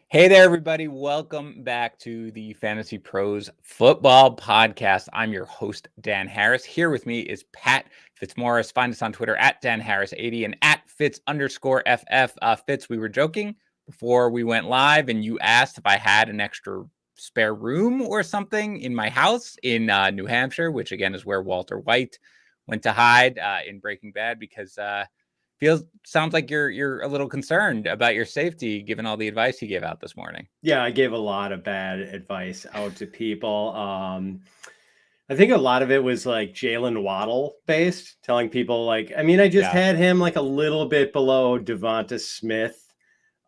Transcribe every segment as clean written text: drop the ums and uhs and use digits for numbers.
Hey there, everybody. Welcome back to the Fantasy Pros Football Podcast. I'm your host, Dan Harris. Here with me is Pat Fitzmaurice. Find us on Twitter at DanHarris80 and at Fitz_FF. Fitz, we were joking before we went live, and you asked if I had an extra spare room or something in my house in New Hampshire, which again is where Walter White went to hide in Breaking Bad because sounds like you're a little concerned about your safety given all the advice he gave out this morning. Yeah, I gave a lot of bad advice out to people. I think a lot of it was like Jalen Waddle based, telling people I just had him like a little bit below Devonta Smith.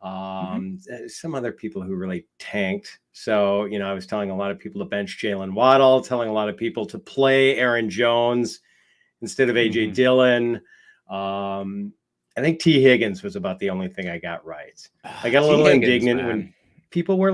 Some other people who really tanked. So, I was telling a lot of people to bench Jalen Waddle, telling a lot of people to play Aaron Jones instead of AJ Dillon. I think T. Higgins was about the only thing I got right. I got a little indignant when people were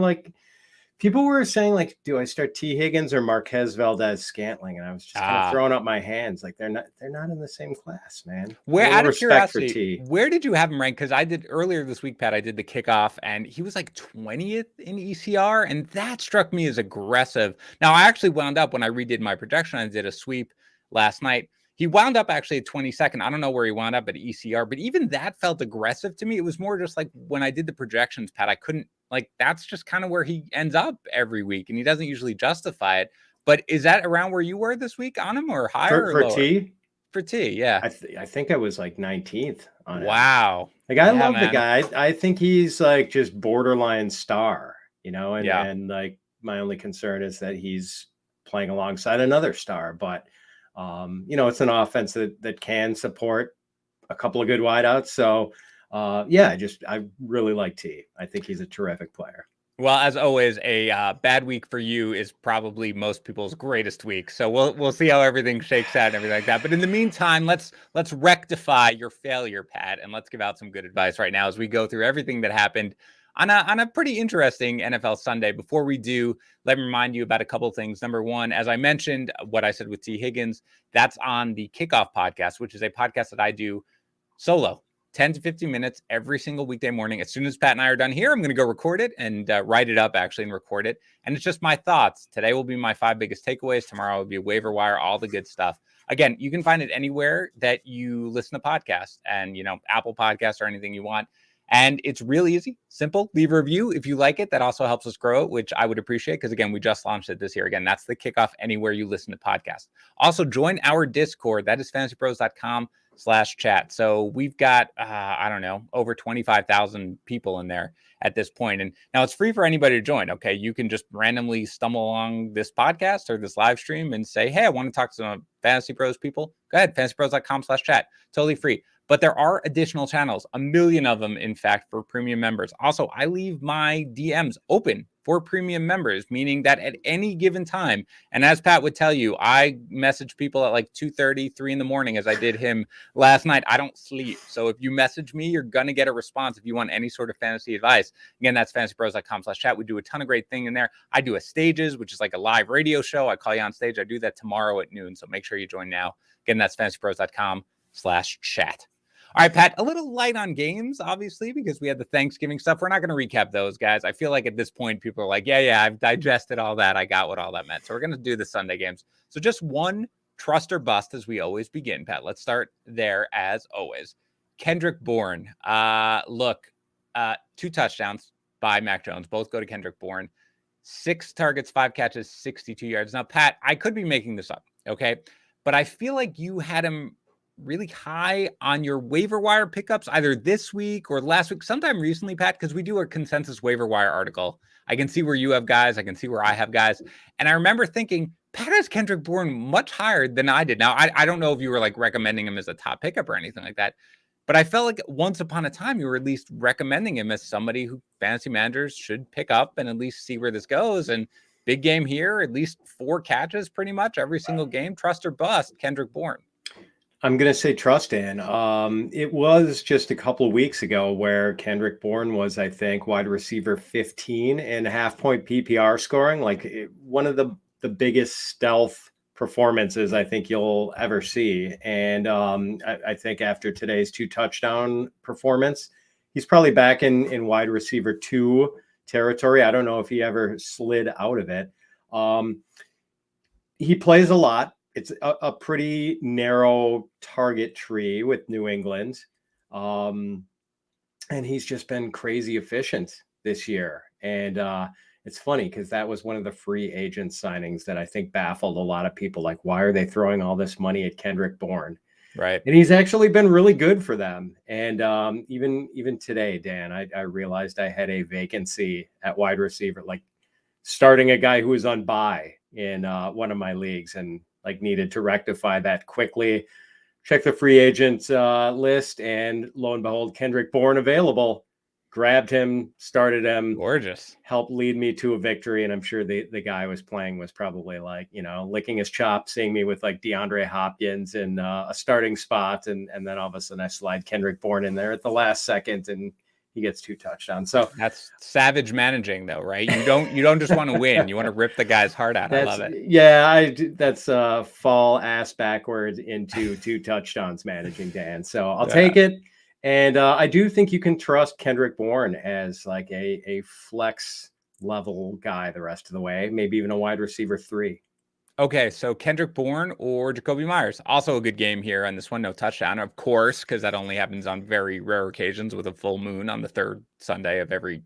saying, like, do I start T. Higgins or Marquez Valdez-Scantling? And I was just kind of throwing up my hands. Like, they're not in the same class, man. Where, out of curiosity, where did you have him ranked? Because I did earlier this week, Pat, I did the kickoff, and he was like 20th in ECR, and that struck me as aggressive. Now, I actually wound up, when I redid my projection, I did a sweep last night. He wound up actually at 22nd. I don't know where he wound up at ECR, but even that felt aggressive to me. It was more just like when I did the projections, Pat, I couldn't, like, that's just kind of where he ends up every week, and he doesn't usually justify it. But is that around where you were this week on him, or higher or lower? T? For T, yeah. I think I was like 19th on him. Wow. Like, I love the guy. I think he's like just borderline star, and like my only concern is that he's playing alongside another star, but it's an offense that can support a couple of good wideouts. So, I really like T. I think he's a terrific player. Well, as always, a bad week for you is probably most people's greatest week. So we'll see how everything shakes out and everything like that. But in the meantime, let's rectify your failure, Pat, and let's give out some good advice right now as we go through everything that happened on a pretty interesting NFL Sunday. Before we do, let me remind you about a couple of things. Number one, as I mentioned, what I said with T. Higgins, that's on the Kickoff podcast, which is a podcast that I do solo, 10 to 15 minutes every single weekday morning. As soon as Pat and I are done here, I'm going to go record it and write it up actually and record it. And it's just my thoughts. Today will be my 5 biggest takeaways. Tomorrow will be a waiver wire, all the good stuff. Again, you can find it anywhere that you listen to podcasts and, Apple Podcasts or anything you want. And it's really easy, simple. Leave a review if you like it. That also helps us grow, which I would appreciate because, again, we just launched it this year. Again, that's the Kickoff anywhere you listen to podcasts. Also, join our Discord. That is FantasyPros.com/chat. So we've got, over 25,000 people in there at this point. And now it's free for anybody to join. Okay. You can just randomly stumble along this podcast or this live stream and say, hey, I want to talk to some Fantasy Pros people. Go ahead. FantasyPros.com/chat. Totally free. But there are additional channels, a million of them, in fact, for premium members. Also, I leave my DMs open for premium members, meaning that at any given time, and as Pat would tell you, I message people at like 2:30, 3 in the morning, as I did him last night. I don't sleep. So if you message me, you're going to get a response if you want any sort of fantasy advice. Again, that's FantasyPros.com/chat. We do a ton of great thing in there. I do a Stages, which is like a live radio show. I call you on stage. I do that tomorrow at noon. So make sure you join now. Again, that's FantasyPros.com/chat. All right, Pat, a little light on games, obviously, because we had the Thanksgiving stuff. We're not going to recap those, guys. I feel like at this point, people are like, yeah, I've digested all that. I got what all that meant. So we're going to do the Sunday games. So just one trust or bust as we always begin, Pat. Let's start there as always. Kendrick Bourne. 2 touchdowns by Mac Jones. Both go to Kendrick Bourne. 6 targets, 5 catches, 62 yards. Now, Pat, I could be making this up, okay? But I feel like you had him really high on your waiver wire pickups either this week or last week, sometime recently, Pat, because we do a consensus waiver wire article. I can see where you have guys. I can see where I have guys. And I remember thinking, Pat has Kendrick Bourne much higher than I did. Now, I don't know if you were like recommending him as a top pickup or anything like that, but I felt like once upon a time you were at least recommending him as somebody who fantasy managers should pick up and at least see where this goes. And big game here, at least 4 catches pretty much every single game. Trust or bust, Kendrick Bourne. I'm going to say trust in. It was just a couple of weeks ago where Kendrick Bourne was, I think, wide receiver 15 in half-point PPR scoring. One of the biggest stealth performances I think you'll ever see. And I think after today's 2 touchdown performance, he's probably back in wide receiver 2 territory. I don't know if he ever slid out of it. He plays a lot. It's a pretty narrow target tree with New England. And he's just been crazy efficient this year. And it's funny because that was one of the free agent signings that I think baffled a lot of people. Like, why are they throwing all this money at Kendrick Bourne? Right. And he's actually been really good for them. And even today, Dan, I realized I had a vacancy at wide receiver, like starting a guy who was on bye in one of my leagues, and like needed to rectify that quickly. Check the free agent list, and lo and behold, Kendrick Bourne available. Grabbed him, started him. Gorgeous. Helped lead me to a victory. And I'm sure the guy I was playing was probably like, licking his chops, seeing me with like DeAndre Hopkins in a starting spot. And then all of a sudden I slide Kendrick Bourne in there at the last second, and he gets 2 touchdowns. So that's savage managing, though, right? You don't just want to win. You want to rip the guy's heart out. I love it. Yeah, that's fall ass backwards into 2 touchdowns managing, Dan. So I'll take it. And I do think you can trust Kendrick Bourne as like a flex level guy the rest of the way, maybe even a wide receiver 3. Okay, so Kendrick Bourne or Jacoby Myers. Also a good game here on this one. No touchdown, of course, because that only happens on very rare occasions with a full moon on the 3rd Sunday of every,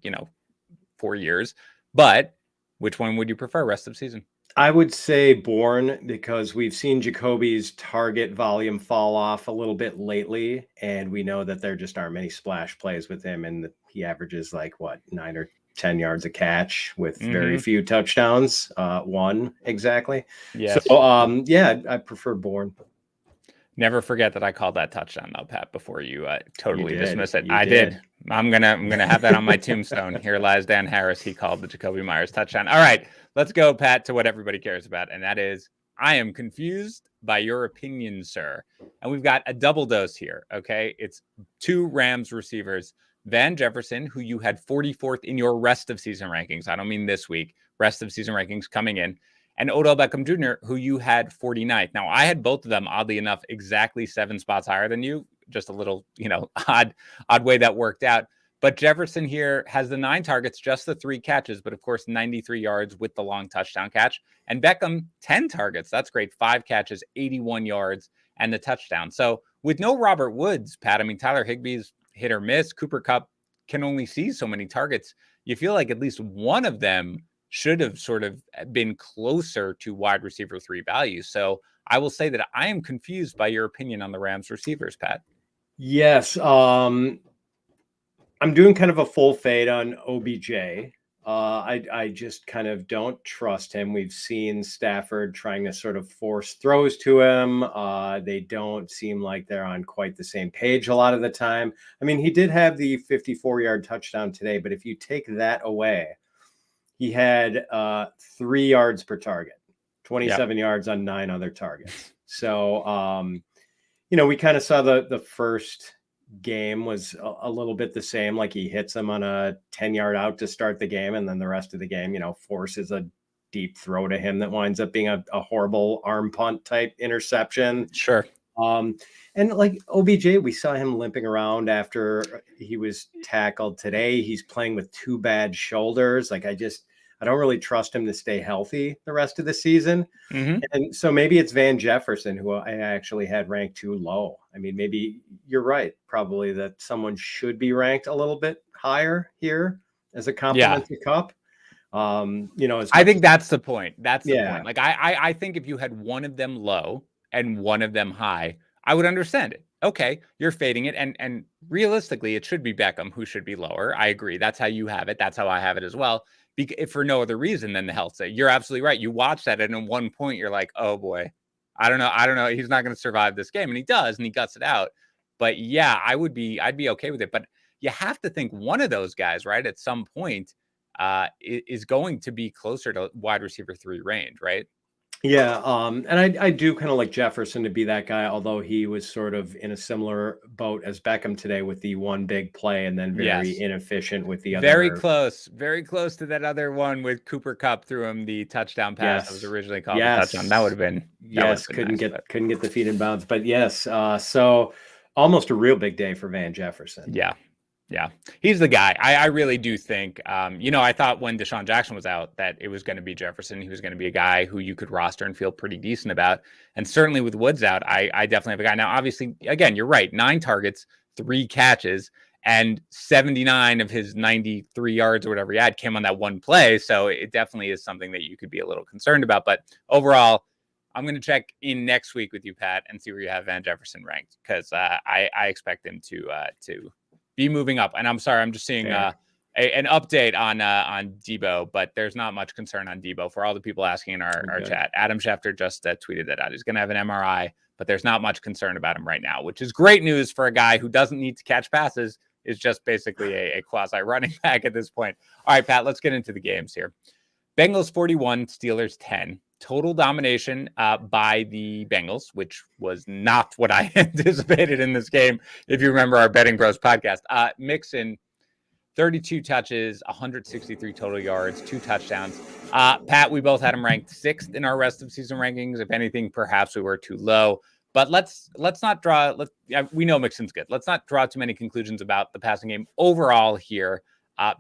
4 years. But which one would you prefer rest of season? I would say Bourne, because we've seen Jacoby's target volume fall off a little bit lately, and we know that there just aren't many splash plays with him, and he averages like 9 or 10 yards a catch with very few touchdowns, 1 exactly. Yes. So I prefer Bourne. Never forget that I called that touchdown, though, Pat, before you totally dismiss it. I did. I'm gonna have that on my tombstone. Here lies Dan Harris. He called the Jacoby Myers touchdown. All right, let's go, Pat, to what everybody cares about, and that is, I am confused by your opinion, sir. And we've got a double dose here. Okay, it's 2 Rams receivers. Van Jefferson, who you had 44th in your rest of season rankings. I don't mean this week. Rest of season rankings coming in. And Odell Beckham Jr., who you had 49th. Now, I had both of them, oddly enough, exactly 7 spots higher than you. Just a little, odd way that worked out. But Jefferson here has the 9 targets, just the 3 catches, but of course, 93 yards with the long touchdown catch. And Beckham, 10 targets. That's great. 5 catches, 81 yards, and the touchdown. So with no Robert Woods, Pat, I mean, Tyler Higbee's hit or miss. Cooper Kupp can only see so many targets. You feel like at least one of them should have sort of been closer to wide receiver 3 value. So I will say that I am confused by your opinion on the Rams receivers, Pat. Yes. I'm doing kind of a full fade on OBJ. I just kind of don't trust him. We've seen Stafford trying to sort of force throws to him. They don't seem like they're on quite the same page a lot of the time. I mean, he did have the 54-yard touchdown today, but if you take that away, he had 3 yards per target, 27 yards on 9 other targets. So, we kind of saw the first game was a little bit the same. Like he hits them on a 10-yard out to start the game. And then the rest of the game, forces a deep throw to him that winds up being a horrible arm punt type interception. Sure. And like OBJ, we saw him limping around after he was tackled today. He's playing with 2 bad shoulders. Like I don't really trust him to stay healthy the rest of the season. And so maybe it's Van Jefferson, who I actually had ranked too low. I mean, maybe you're right, probably that someone should be ranked a little bit higher here as a compliment to Kupp. I think that's the point. That's the point. Like I think if you had one of them low and one of them high, I would understand it. Okay, you're fading it. And realistically, it should be Beckham who should be lower. I agree. That's how you have it. That's how I have it as well. If for no other reason than the health sake. You're absolutely right. You watch that, and at one point, you're like, oh boy, I don't know. He's not going to survive this game. And he does, and he guts it out. But yeah, I'd be okay with it. But you have to think one of those guys, right, at some point, is going to be closer to wide receiver 3 range, right? Yeah, and I do kind of like Jefferson to be that guy, although he was sort of in a similar boat as Beckham today with the one big play and then very inefficient with the other. Very close to that other one with Cooper Kupp threw him the touchdown pass that was originally called a touchdown. That would have been couldn't get the feet in bounds, but yes, so almost a real big day for Van Jefferson. Yeah. Yeah, he's the guy. I really do think, I thought when Deshaun Jackson was out that it was going to be Jefferson. He was going to be a guy who you could roster and feel pretty decent about. And certainly with Woods out, I definitely have a guy. Now, obviously, again, you're right. 9 targets, 3 catches, and 79 of his 93 yards or whatever he had came on that one play. So it definitely is something that you could be a little concerned about. But overall, I'm going to check in next week with you, Pat, and see where you have Van Jefferson ranked, because I expect him to be moving up. And I'm sorry, I'm just seeing an update on Debo, but there's not much concern on Debo for all the people asking in our chat. Adam Schefter just tweeted that out. He's going to have an MRI, but there's not much concern about him right now, which is great news for a guy who doesn't need to catch passes, is just basically a quasi running back at this point. All right, Pat, let's get into the games here. Bengals 41, Steelers 10. Total domination by the Bengals, which was not what I anticipated in this game. If you remember our Betting Bros podcast, Mixon, 32 touches, 163 total yards, 2 touchdowns. Pat, we both had him ranked 6th in our rest of season rankings. If anything, perhaps we were too low. But let's not draw. We know Mixon's good. Let's not draw too many conclusions about the passing game overall here,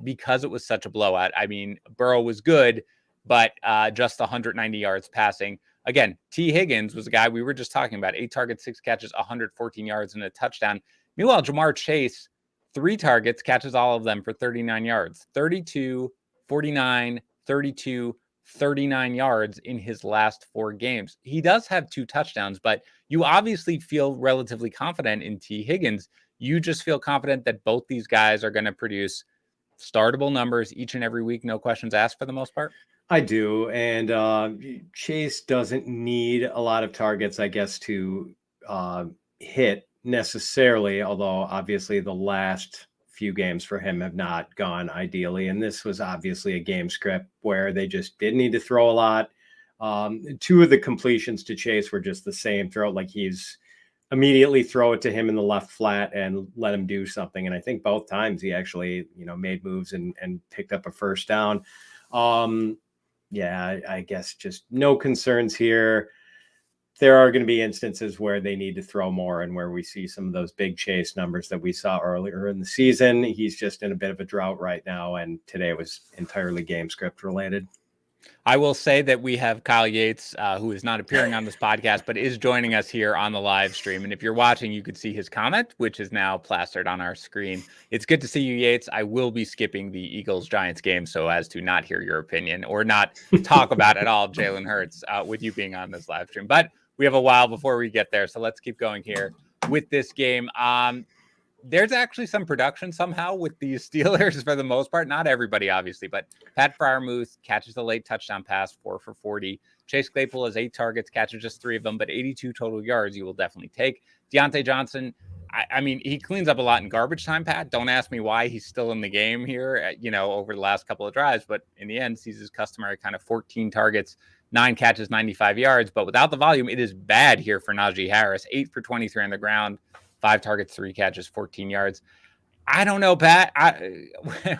because it was such a blowout. I mean, Burrow was good, but just 190 yards passing. Again, T. Higgins was a guy we were just talking about. 8 targets, 6 catches, 114 yards, and a touchdown. Meanwhile, Jamar Chase, 3 targets, catches all of them for 39 yards. 32, 49, 32, 39 yards in his last 4 games. He does have 2 touchdowns, but you obviously feel relatively confident in T. Higgins. You just feel confident that both these guys are going to produce startable numbers each and every week, no questions asked for the most part? I do. And Chase doesn't need a lot of targets, I guess, to hit necessarily, although obviously the last few games for him have not gone ideally. And this was obviously a game script where they just didn't need to throw a lot. 2 of the completions to Chase were just the same throw, like he's immediately throw it to him in the left flat and let him do something. And I think both times he actually, made moves and picked up a first down. Yeah, I guess just no concerns here. There are going to be instances where they need to throw more and where we see some of those big Chase numbers that we saw earlier in the season. He's just in a bit of a drought right now, and today was entirely game script related. I will say that we have Kyle Yates, who is not appearing on this podcast, but is joining us here on the live stream. And if you're watching, you could see his comment, which is now plastered on our screen. It's good to see you, Yates. I will be skipping the Eagles-Giants game so as to not hear your opinion or not talk about at all Jalen Hurts with you being on this live stream. But we have a while before we get there, so let's keep going here with this game. There's actually some production somehow with these Steelers for the most part. Not everybody, obviously, but Pat Freiermuth catches the late touchdown pass, 4 for 40. Chase Claypool has 8 targets, catches just 3 of them, but 82 total yards you will definitely take. Deontay Johnson, I mean, he cleans up a lot in garbage time, Pat. Don't ask me why he's still in the game here, over the last couple of drives, but in the end, sees his customary kind of 14 targets, 9 catches, 95 yards. But without the volume, it is bad here for Najee Harris, 8 for 23 on the ground. 5 targets, 3 catches, 14 yards. I don't know, Pat.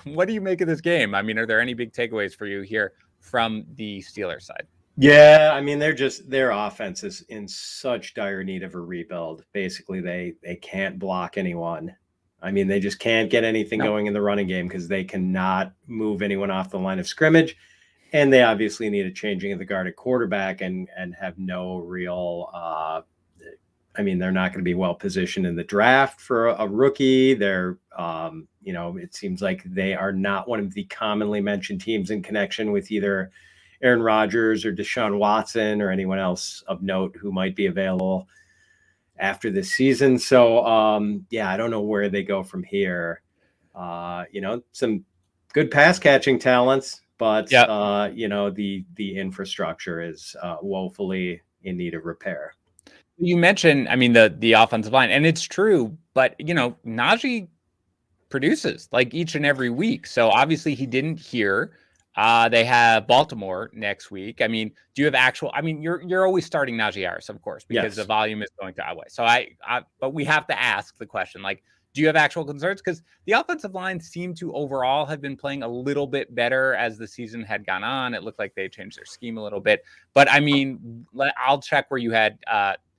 What do you make of this game? I mean, are there any big takeaways for you here from the Steelers side? Yeah, I mean, their offense is in such dire need of a rebuild. Basically, they can't block anyone. I mean, they just can't get anything going in the running game because they cannot move anyone off the line of scrimmage. And they obviously need a changing of the guard at quarterback and have no real they're not going to be well positioned in the draft for a rookie. They're, it seems like they are not one of the commonly mentioned teams in connection with either Aaron Rodgers or Deshaun Watson or anyone else of note who might be available after this season. So, I don't know where they go from here. Some good pass catching talents, but, the infrastructure is woefully in need of repair. You mentioned, the offensive line, and it's true, but, Najee produces like each and every week. So obviously he didn't hear. They have Baltimore next week. I mean, do you have actual, you're always starting Najee Harris, of course, because the volume is going to outweigh. So but we have to ask the question, like, do you have actual concerns? Because the offensive line seemed to overall have been playing a little bit better as the season had gone on. It looked like they changed their scheme a little bit, but I'll check where you had,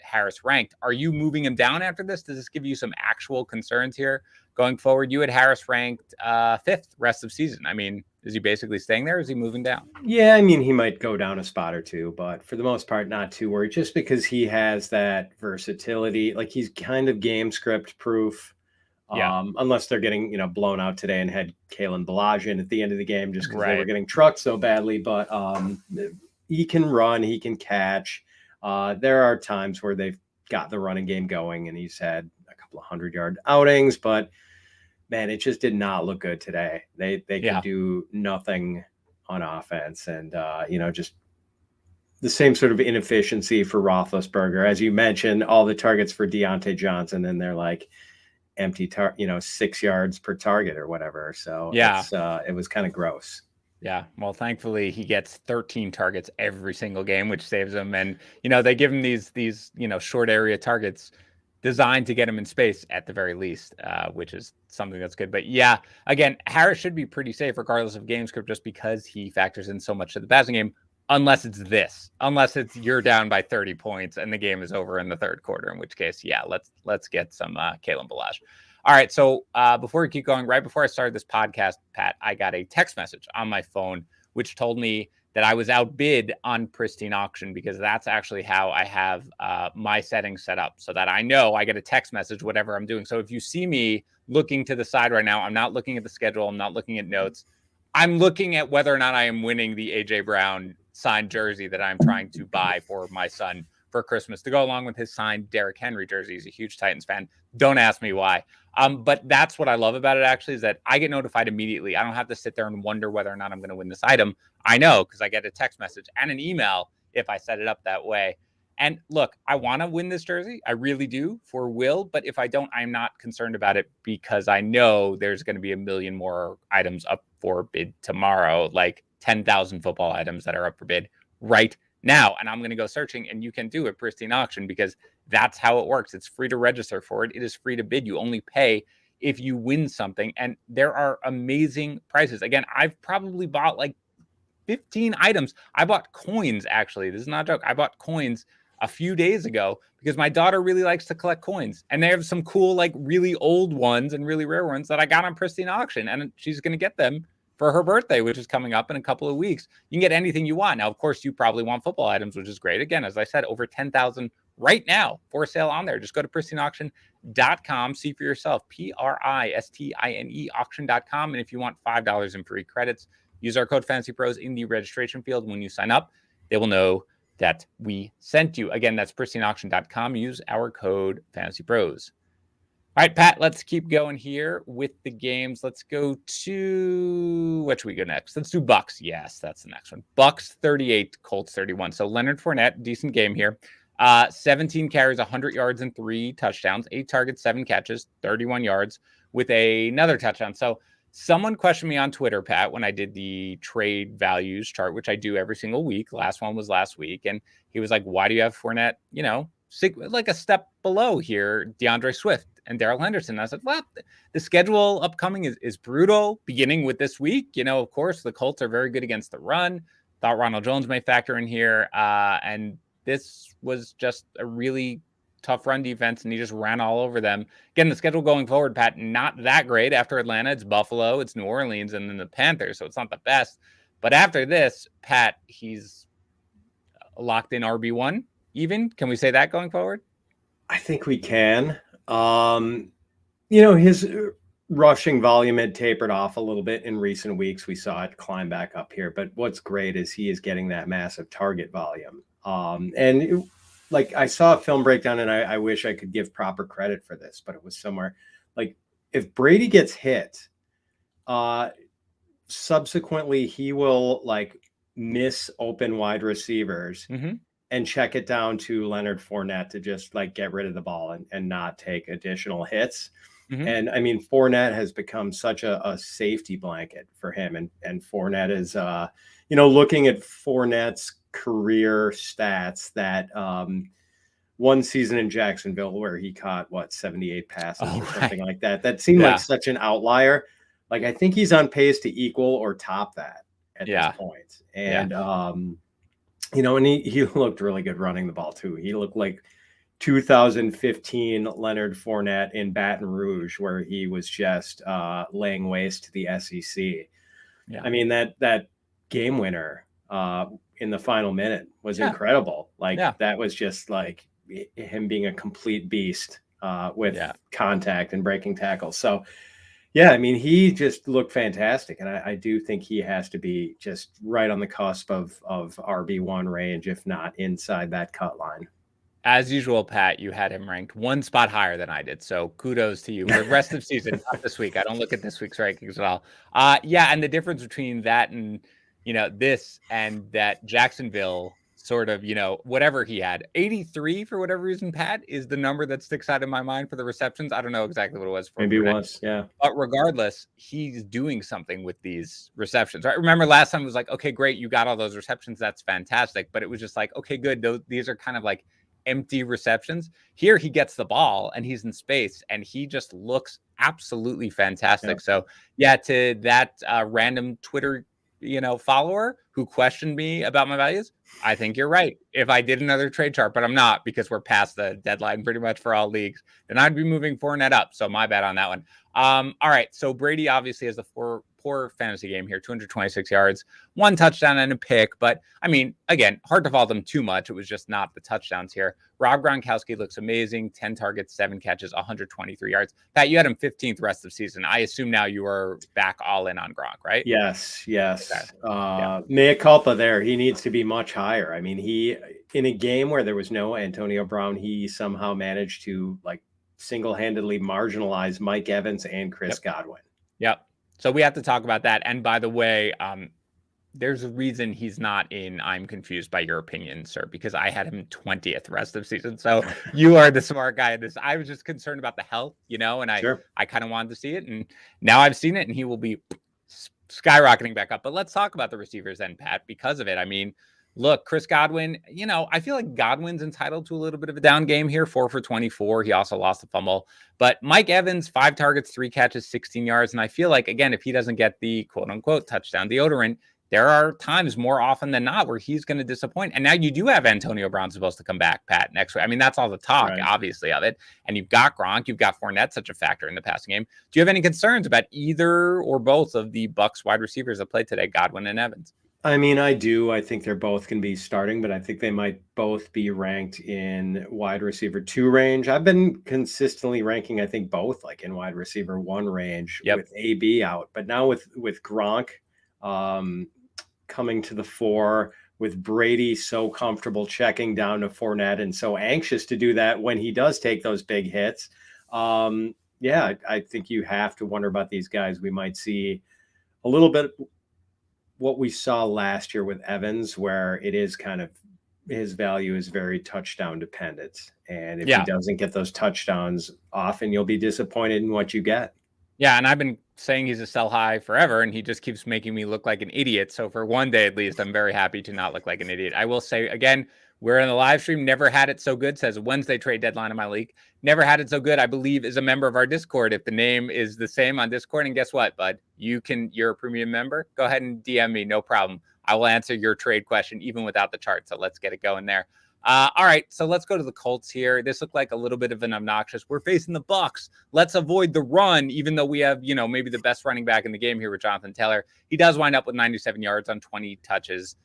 Harris ranked. Are you moving him down after this? Does this give you some actual concerns here going forward? You had Harris ranked 5th rest of season. I mean, is he basically staying there? Or is he moving down? Yeah, I mean, he might go down a spot or two, but for the most part, not too worried, just because he has that versatility. Like, he's kind of game script proof. Yeah. Unless they're getting, blown out today and had Kalen Ballage in at the end of the game just because they were Right. getting trucked so badly. But he can run, he can catch. There are times where they've got the running game going and he's had a couple of 100-yard outings, but man, it just did not look good today. They could do nothing on offense, and just the same sort of inefficiency for Roethlisberger. As you mentioned, all the targets for Deontay Johnson, and they're like empty 6 yards per target or whatever. So it was kind of gross. Yeah. Well, thankfully he gets 13 targets every single game, which saves him. And, they give him these, short area targets designed to get him in space at the very least, which is something that's good. But yeah, again, Harris should be pretty safe regardless of game script, just because he factors in so much to the passing game, unless it's you're down by 30 points and the game is over in the third quarter, in which case, yeah, let's get some Kalen Ballage. All right. So before we keep going, right before I started this podcast, Pat, I got a text message on my phone, which told me that I was outbid on Pristine Auction, because that's actually how I have my settings set up, so that I know I get a text message, whatever I'm doing. So if you see me looking to the side right now, I'm not looking at the schedule. I'm not looking at notes. I'm looking at whether or not I am winning the AJ Brown signed jersey that I'm trying to buy for my son for Christmas to go along with his signed Derrick Henry jersey. He's a huge Titans fan. Don't ask me why. But that's what I love about it, actually, is that I get notified immediately. I don't have to sit there and wonder whether or not I'm going to win this item. I know, because I get a text message and an email if I set it up that way. And look, I want to win this jersey. I really do, for Will. But if I don't, I'm not concerned about it, because I know there's going to be a million more items up for bid tomorrow, like 10,000 football items that are up for bid right now. And I'm going to go searching, and you can do a Pristine Auction, because that's how it works. It's free to register for it. It is free to bid. You only pay if you win something. And there are amazing prices. Again, I've probably bought like 15 items. I bought coins, actually. This is not a joke. I bought coins a few days ago because my daughter really likes to collect coins. And they have some cool, like really old ones and really rare ones that I got on Pristine Auction. And she's going to get them for her birthday, which is coming up in a couple of weeks. You can get anything you want. Now, of course, you probably want football items, which is great. Again, as I said, over 10,000 right now for sale on there. Just go to pristineauction.com. See for yourself. PRISTINE auction.com. And if you want $5 in free credits, use our code FantasyPros in the registration field. When you sign up, they will know that we sent you. Again, that's pristineauction.com. Use our code FantasyPros. All right, Pat, let's keep going here with the games. Let's go to, what should we go next? Let's do Bucks. Yes, that's the next one. Bucks 38, Colts 31. So Leonard Fournette, decent game here. 17 carries, 100 yards and 3 touchdowns, 8 targets, 7 catches, 31 yards with another touchdown. So someone questioned me on Twitter, Pat, when I did the trade values chart, which I do every single week. Last one was last week. And he was like, why do you have Fournette, like a step below here, DeAndre Swift and Darrell Henderson? And I said, well, the schedule upcoming is brutal, beginning with this week. Of course, the Colts are very good against the run. Thought Ronald Jones may factor in here. And this was just a really tough run defense, and he just ran all over them. Again, the schedule going forward, Pat, not that great. After Atlanta, it's Buffalo, it's New Orleans, and then the Panthers, so it's not the best. But after this, Pat, he's locked in RB1 even. Can we say that going forward? I think we can. His rushing volume had tapered off a little bit in recent weeks. We saw it climb back up here. But what's great is he is getting that massive target volume. Like, I saw a film breakdown, and I wish I could give proper credit for this, but it was somewhere like, if Brady gets hit, subsequently he will like miss open wide receivers and check it down to Leonard Fournette to just like get rid of the ball and not take additional hits. And I mean, Fournette has become such a safety blanket for him. And Fournette is, looking at Fournette's career stats, that one season in Jacksonville where he caught 78 passes or something like that. That seemed like such an outlier. Like, I think he's on pace to equal or top that at this point. And, and he looked really good running the ball too. He looked like 2015 Leonard Fournette in Baton Rouge, where he was just laying waste to the SEC. Yeah. I mean, that game winner in the final minute was incredible. Like that was just like him being a complete beast with contact and breaking tackles. So yeah, I mean, he just looked fantastic. And I do think he has to be just right on the cusp of RB1 range, if not inside that cut line. As usual, Pat, you had him ranked one spot higher than I did. So kudos to you for the rest of the season, not this week. I don't look at this week's rankings at all. Yeah, and the difference between that and, this and that Jacksonville sort of, whatever he had, 83 for whatever reason, Pat, is the number that sticks out in my mind for the receptions. I don't know exactly what it was. Maybe it was, yeah. But regardless, he's doing something with these receptions. Right? Remember last time it was like, okay, great, you got all those receptions. That's fantastic. But it was just like, okay, good. These are kind of like empty receptions. Here he gets the ball and he's in space and he just looks absolutely fantastic. Yeah. So yeah, to that random Twitter follower who questioned me about my values, I think you're right. If I did another trade chart, but I'm not because we're past the deadline pretty much for all leagues, then I'd be moving Fournette up. So my bad on that one. All right. So Brady obviously has a poor fantasy game here, 226 yards, 1 touchdown and a pick. But I mean, again, hard to fault them too much. It was just not the touchdowns here. Rob Gronkowski looks amazing. 10 targets, 7 catches, 123 yards. Pat, you had him 15th rest of season. I assume now you are back all in on Gronk, right? Yes. Okay. Mea culpa there. He needs to be much higher. I mean, in a game where there was no Antonio Brown, he somehow managed to single-handedly marginalize Mike Evans and Chris Godwin. Yep. So we have to talk about that. And by the way, there's a reason he's not in I'm confused by your opinion, sir, because I had him 20th rest of season. So you are the smart guy in this. I was just concerned about the health, and I kind of wanted to see it. And now I've seen it and he will be skyrocketing back up. But let's talk about the receivers then, Pat, because of it. I mean, look, Chris Godwin, I feel like Godwin's entitled to a little bit of a down game here, 4 for 24. He also lost a fumble. But Mike Evans, 5 targets, 3 catches, 16 yards. And I feel like, again, if he doesn't get the quote-unquote touchdown deodorant, there are times more often than not where he's going to disappoint. And now you do have Antonio Brown supposed to come back, Pat, next week. I mean, that's all the talk, obviously, of it. And you've got Gronk, you've got Fournette, such a factor in the passing game. Do you have any concerns about either or both of the Bucs wide receivers that played today, Godwin and Evans? I mean, I do. I think they're both going to be starting, but I think they might both be ranked in wide receiver 2 range. I've been consistently ranking, I think, both in wide receiver 1 range with AB out. But now with Gronk coming to the fore, with Brady so comfortable checking down to Fournette and so anxious to do that when he does take those big hits. I think you have to wonder about these guys. We might see a little bit what we saw last year with Evans, where it is kind of his value is very touchdown dependent. And if he doesn't get those touchdowns, often you'll be disappointed in what you get. Yeah, and I've been saying he's a sell high forever, and he just keeps making me look like an idiot. So for one day at least, I'm very happy to not look like an idiot. I will say, again, we're in the live stream. Never had it so good, says Wednesday trade deadline in my league. Never had it so good, I believe, is a member of our Discord. If the name is the same on Discord, and guess what, bud? You're a premium member. Go ahead and DM me, no problem. I will answer your trade question even without the chart. So let's get it going there. All right, so let's go to the Colts here. This looked like a little bit of an obnoxious. We're facing the Bucs. Let's avoid the run, even though we have, maybe the best running back in the game here with Jonathan Taylor. He does wind up with 97 yards on 20 touches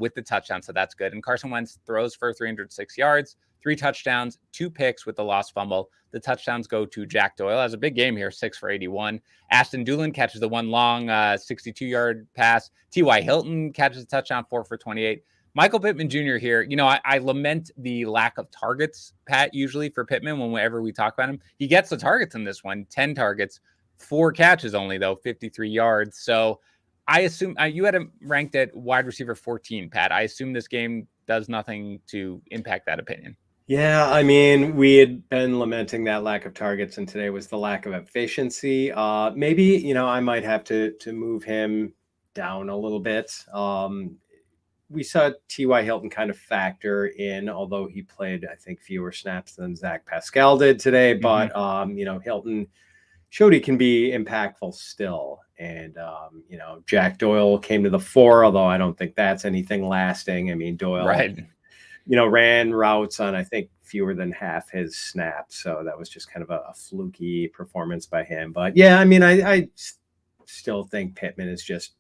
with the touchdown, so that's good. And Carson Wentz throws for 306 yards, 3 touchdowns, 2 picks with the lost fumble. The touchdowns go to Jack Doyle. Has a big game here, 6 for 81. Ashton Dulin catches the one long 62-yard pass. T.Y. Hilton catches a touchdown, 4 for 28. Michael Pittman Jr. here, I lament the lack of targets, Pat, usually for Pittman whenever we talk about him. He gets the targets in this one, 10 targets, 4 catches only, though, 53 yards. So I assume you had him ranked at wide receiver 14, Pat. I assume this game does nothing to impact that opinion. Yeah, I mean, we had been lamenting that lack of targets, and today was the lack of efficiency. Maybe, I might have to move him down a little bit. We saw T.Y. Hilton kind of factor in, although he played, I think, fewer snaps than Zach Pascal did today. But, Hilton showed he can be impactful still. And, Jack Doyle came to the fore, although I don't think that's anything lasting. I mean, Doyle ran routes on, I think, fewer than half his snaps. So that was just kind of a fluky performance by him. But yeah, I mean, I still think Pittman is just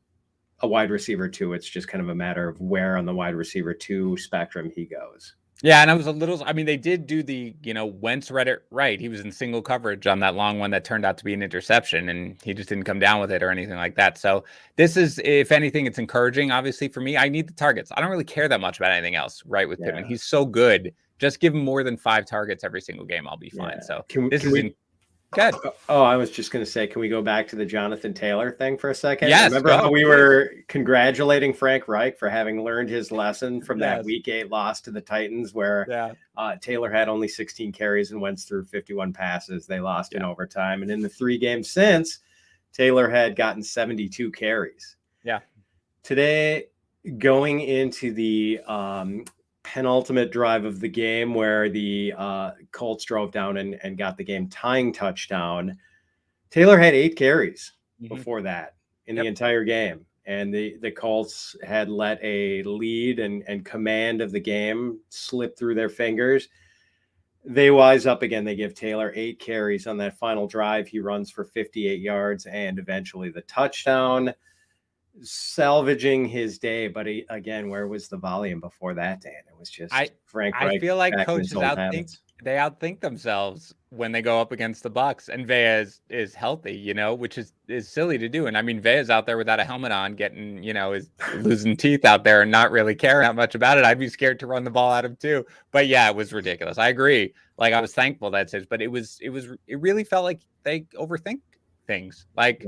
a wide receiver 2. It's just kind of a matter of where on the wide receiver 2 spectrum he goes. Yeah, and I mean, they did do the, Wentz read it right. He was in single coverage on that long one that turned out to be an interception, and he just didn't come down with it or anything like that. So this is, if anything, it's encouraging, obviously, for me. I need the targets. I don't really care that much about anything else, right, with Pittman. He's so good. Just give him more than 5 targets every single game. I'll be fine. So this is good. Oh, I was just going to say, can we go back to the Jonathan Taylor thing for a second? Yes. Remember how we were congratulating Frank Reich for having learned his lesson from that Week 8 loss to the Titans, where Taylor had only 16 carries and went through 51 passes. They lost in overtime. And in the 3 games since, Taylor had gotten 72 carries. Yeah. Today, going into the penultimate drive of the game, where the Colts drove down and got the game tying touchdown, Taylor had 8 carries before that in the entire game. And the Colts had let a lead and command of the game slip through their fingers. They wise up again. They give Taylor 8 carries on that final drive. He runs for 58 yards and eventually the touchdown, salvaging his day. But again, where was the volume before that, Dan? It was just Frank Reich. I feel like coaches outthink themselves when they go up against the Bucs, and Vea is healthy, which is silly to do. And I mean, Vea's out there without a helmet on, getting, is losing teeth out there and not really caring that much about it. I'd be scared to run the ball at him too. But yeah, it was ridiculous. I agree. Like, I was thankful that's it, but it really felt like they overthink things. Like,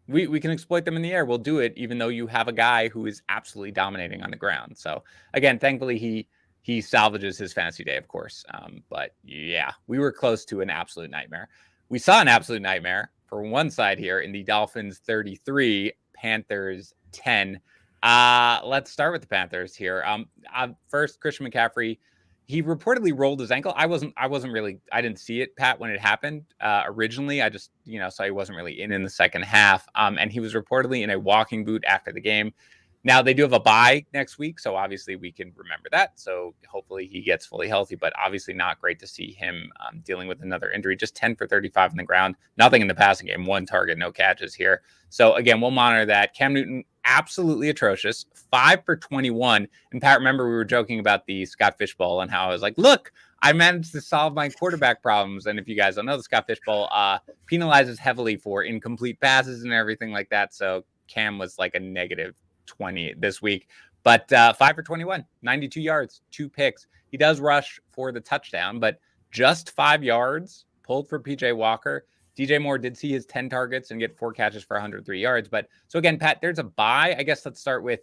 we can exploit them in the air. We'll do it, even though you have a guy who is absolutely dominating on the ground. So again, thankfully he salvages his fantasy day, of course. But yeah, we were close to an absolute nightmare. We saw an absolute nightmare for one side here in the Dolphins 33, Panthers 10. Let's start with the Panthers here. First, Christian McCaffrey. He reportedly rolled his ankle. I didn't see it, Pat, when it happened. Originally, I just, saw he wasn't really in the second half. And he was reportedly in a walking boot after the game. Now, they do have a bye next week, so obviously we can remember that. So hopefully he gets fully healthy, but obviously not great to see him dealing with another injury. Just 10 for 35 on the ground. Nothing in the passing game. 1 target, no catches here. So again, we'll monitor that. Cam Newton, absolutely atrocious. 5 for 21. And Pat, remember we were joking about the Scott Fishbowl and how I was like, look, I managed to solve my quarterback problems. And if you guys don't know, the Scott Fishbowl penalizes heavily for incomplete passes and everything like that. So Cam was like a negative 20 this week, but 5 for 21, 92 yards, 2 picks. He does rush for the touchdown, but just 5 yards pulled for PJ Walker. DJ Moore did see his 10 targets and get 4 catches for 103 yards. But so again, Pat, there's a bye. I guess let's start with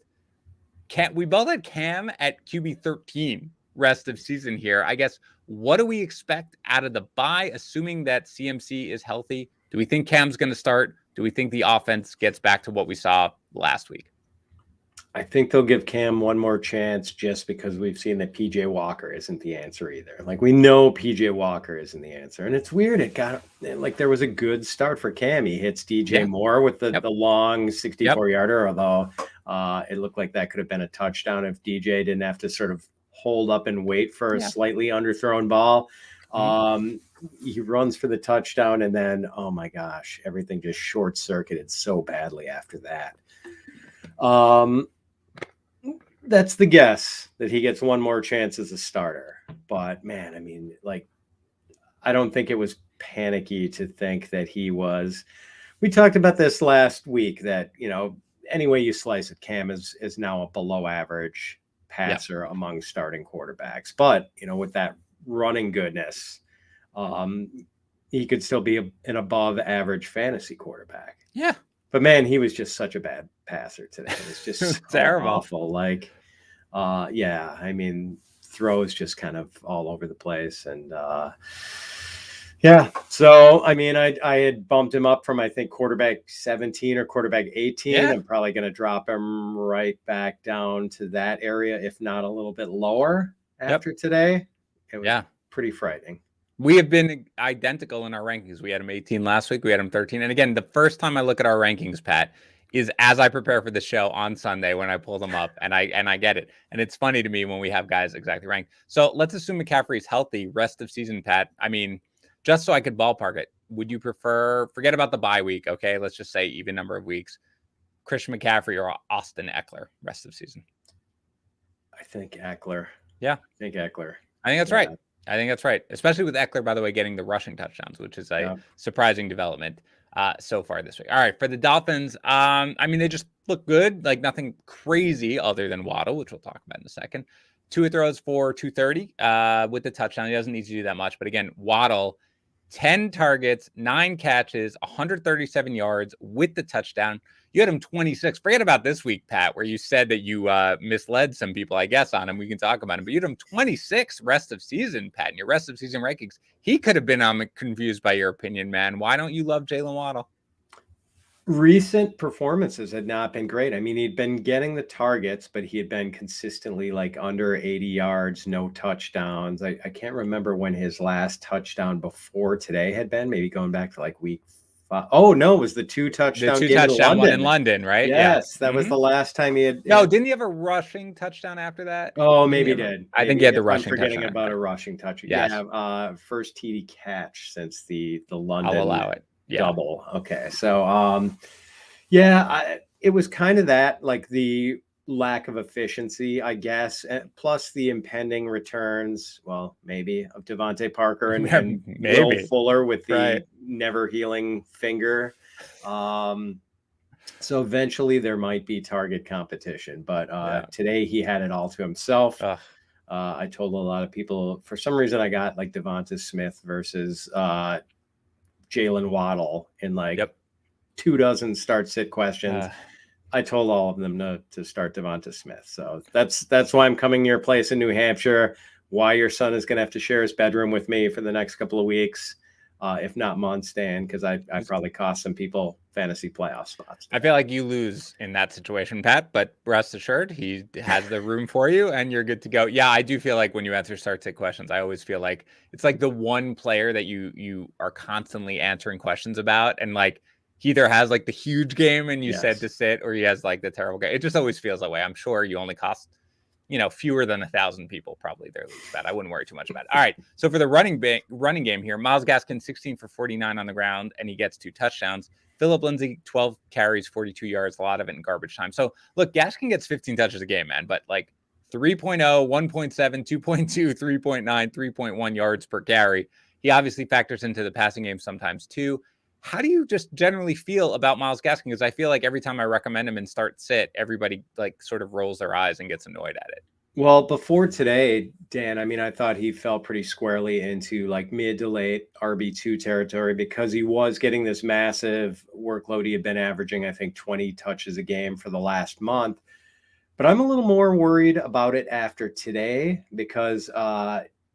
Cam. We both had Cam at QB 13 rest of season here. I guess, what do we expect out of the bye, assuming that CMC is healthy? Do we think Cam's going to start? Do we think the offense gets back to what we saw last week? I think they'll give Cam one more chance, just because we've seen that PJ Walker isn't the answer either. Like, we know PJ Walker isn't the answer. And it's weird. It got like, there was a good start for Cam. He hits DJ Moore with the long 64-yarder, although it looked like that could have been a touchdown if DJ didn't have to sort of hold up and wait for a slightly underthrown ball. He runs for the touchdown, and then, oh my gosh, everything just short-circuited so badly after that. That's the guess, that he gets one more chance as a starter. But man, I mean, like, I don't think it was panicky to think that he was. We talked about this last week, that, any way you slice it, Cam is now a below average passer among starting quarterbacks. But, with that running goodness, he could still be an above average fantasy quarterback. Yeah. But man, he was just such a bad passer today. It was just so terrible. Awful. Like, I mean, throws just kind of all over the place. And so, I mean, I had bumped him up from, I think, quarterback 17 or quarterback 18. Yeah. I'm probably going to drop him right back down to that area, if not a little bit lower after today. It was pretty frightening. We have been identical in our rankings. We had him 18 last week. We had him 13. And again, the first time I look at our rankings, Pat, is as I prepare for the show on Sunday when I pull them up, and I get it. And it's funny to me when we have guys exactly ranked. So let's assume McCaffrey's healthy rest of season, Pat. I mean, just so I could ballpark it, would you prefer, forget about the bye week, okay? Let's just say even number of weeks, Christian McCaffrey or Austin Eckler rest of season? I think Eckler. Yeah. I think Eckler. I think that's right. I think that's right. Especially with Eckler, by the way, getting the rushing touchdowns, which is a surprising development so far this week. All right. For the Dolphins, I mean, they just look good. Like nothing crazy other than Waddle, which we'll talk about in a second. Tua throws for 230 with the touchdown. He doesn't need to do that much. But again, Waddle, 10 targets, 9 catches, 137 yards with the touchdown. You had him 26. Forget about this week, Pat, where you said that you misled some people, I guess, on him. We can talk about him. But you had him 26 rest of season, Pat, in your rest of season rankings. He could have been confused by your opinion, man. Why don't you love Jalen Waddle? Recent performances had not been great. I mean, he'd been getting the targets, but he had been consistently like under 80 yards, no touchdowns. I can't remember when his last touchdown before today had been, maybe going back to like week 5. Oh, no, it was the 2 touchdown game one in London, right? Yes, that was the last time he had. No, didn't he have a rushing touchdown after that? Oh, maybe he did. I think he had the rushing touchdown. I'm forgetting about a rushing touchdown. Yes. Yeah, first TD catch since the London. I'll allow it. Double. Okay. So, it was kind of that, like the lack of efficiency, I guess, plus the impending returns, well, maybe of Devontae Parker and Will Fuller with the never healing finger. So eventually there might be target competition, but today he had it all to himself. I told a lot of people, for some reason I got like Devonta Smith versus Jalen Waddle in like 24 start-sit questions. I told all of them to start Devonta Smith. So that's why I'm coming to your place in New Hampshire, why your son is going to have to share his bedroom with me for the next couple of weeks, if not months, Dan, because I probably cost some people fantasy playoff spots. I feel like you lose in that situation, Pat, but rest assured, he has the room for you and you're good to go. Yeah, I do feel like when you answer start-sit questions, I always feel like it's like the one player that you are constantly answering questions about, and like he either has like the huge game and you said to sit, or he has like the terrible game. It just always feels that way. I'm sure you only cost, fewer than 1,000 people probably their least bet. I wouldn't worry too much about it. All right. So for the running game here, Myles Gaskin, 16 for 49 on the ground, and he gets 2 touchdowns. Phillip Lindsay, 12 carries, 42 yards, a lot of it in garbage time. So look, Gaskin gets 15 touches a game, man, but like 3.0, 1.7, 2.2, 3.9, 3.1 yards per carry. He obviously factors into the passing game sometimes too. How do you just generally feel about Myles Gaskin? Because I feel like every time I recommend him in start-sit, everybody like sort of rolls their eyes and gets annoyed at it. Well, before today, Dan, I mean, I thought he fell pretty squarely into like mid to late RB2 territory because he was getting this massive workload. He had been averaging, I think, 20 touches a game for the last month. But I'm a little more worried about it after today because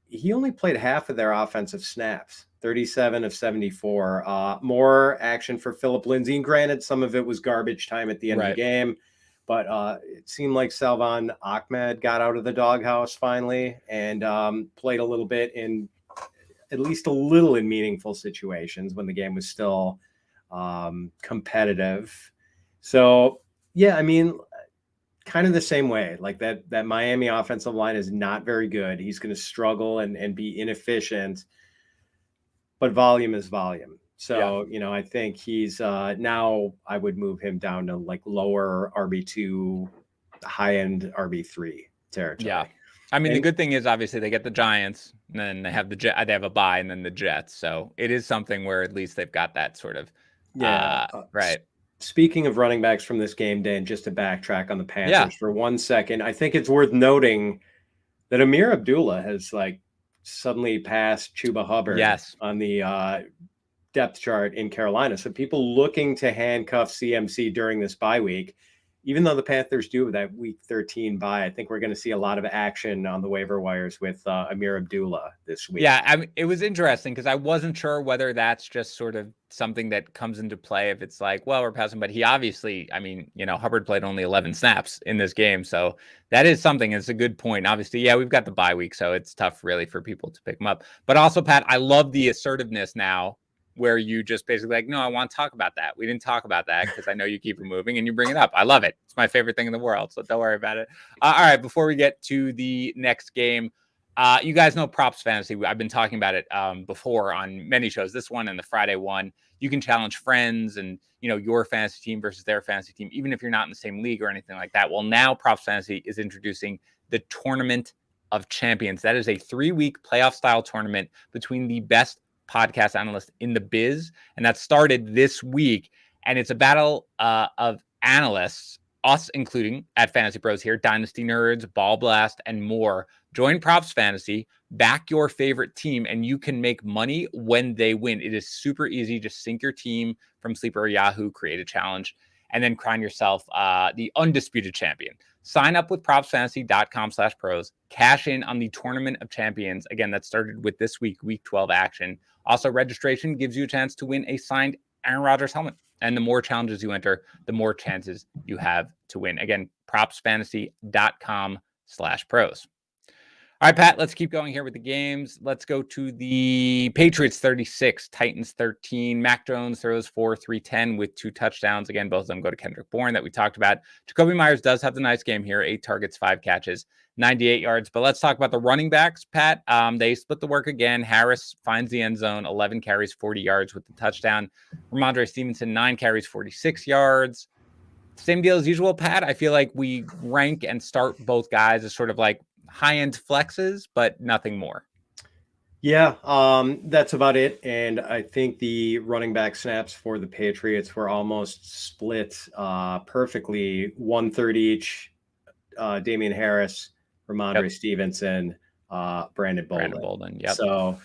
he only played half of their offensive snaps, 37 of 74. More action for Phillip Lindsay. And granted, some of it was garbage time at the end of the game. But it seemed like Salvon Ahmed got out of the doghouse finally and played a little bit in at least a little in meaningful situations when the game was still competitive. So, yeah, I mean, kind of the same way, like that Miami offensive line is not very good. He's going to struggle and be inefficient, but volume is volume. So, I think he's now I would move him down to like lower RB2, high end RB3 territory. Yeah. I mean, the good thing is obviously they get the Giants and then they have they have a bye and then the Jets. So it is something where at least they've got that sort of, right. Speaking of running backs from this game, Dan, just to backtrack on the Panthers for 1 second, I think it's worth noting that Amir Abdullah has like suddenly passed Chuba Hubbard on the depth chart in Carolina. So people looking to handcuff CMC during this bye week, even though the Panthers do that week 13 bye, I think we're going to see a lot of action on the waiver wires with Amir Abdullah this week. Yeah, I mean, it was interesting because I wasn't sure whether that's just sort of something that comes into play if it's like, well, we're passing, but he obviously, I mean, Hubbard played only 11 snaps in this game. So that is something. It's a good point. Obviously, we've got the bye week, so it's tough really for people to pick him up. But also, Pat, I love the assertiveness now where you just basically like, no, I want to talk about that. We didn't talk about that because I know you keep it moving and you bring it up. I love it. It's my favorite thing in the world. So don't worry about it. All right. Before we get to the next game, you guys know Props Fantasy. I've been talking about it before on many shows. This one and the Friday one. You can challenge friends and, your fantasy team versus their fantasy team, even if you're not in the same league or anything like that. Well, now Props Fantasy is introducing the Tournament of Champions. That is a 3-week playoff style tournament between the best podcast analysts in the biz. And that started this week. And it's a battle of analysts, us including at FantasyPros here, Dynasty Nerds, Ball Blast, and more. Join Props Fantasy, back your favorite team, and you can make money when they win. It is super easy. Just sync your team from Sleeper or Yahoo, create a challenge, and then crown yourself the undisputed champion. Sign up with propsfantasy.com/pros. Cash in on the Tournament of Champions. Again, that started with this week 12 action. Also, registration gives you a chance to win a signed Aaron Rodgers helmet. And the more challenges you enter, the more chances you have to win. Again, propsfantasy.com/pros. All right, Pat, let's keep going here with the games. Let's go to the Patriots 36, Titans 13. Mac Jones throws for 310 with 2 touchdowns. Again, both of them go to Kendrick Bourne that we talked about. Jacoby Myers does have the nice game here, 8 targets, 5 catches, 98 yards. But let's talk about the running backs, Pat. They split the work again. Harris finds the end zone, 11 carries, 40 yards with the touchdown. Ramondre Stevenson, 9 carries, 46 yards. Same deal as usual, Pat. I feel like we rank and start both guys as sort of like high-end flexes, but nothing more. Yeah, that's about it. And I think the running back snaps for the Patriots were almost split perfectly, 1/3 each. Damian Harris, Ramondre Stevenson, Brandon Bolden. Yep. So,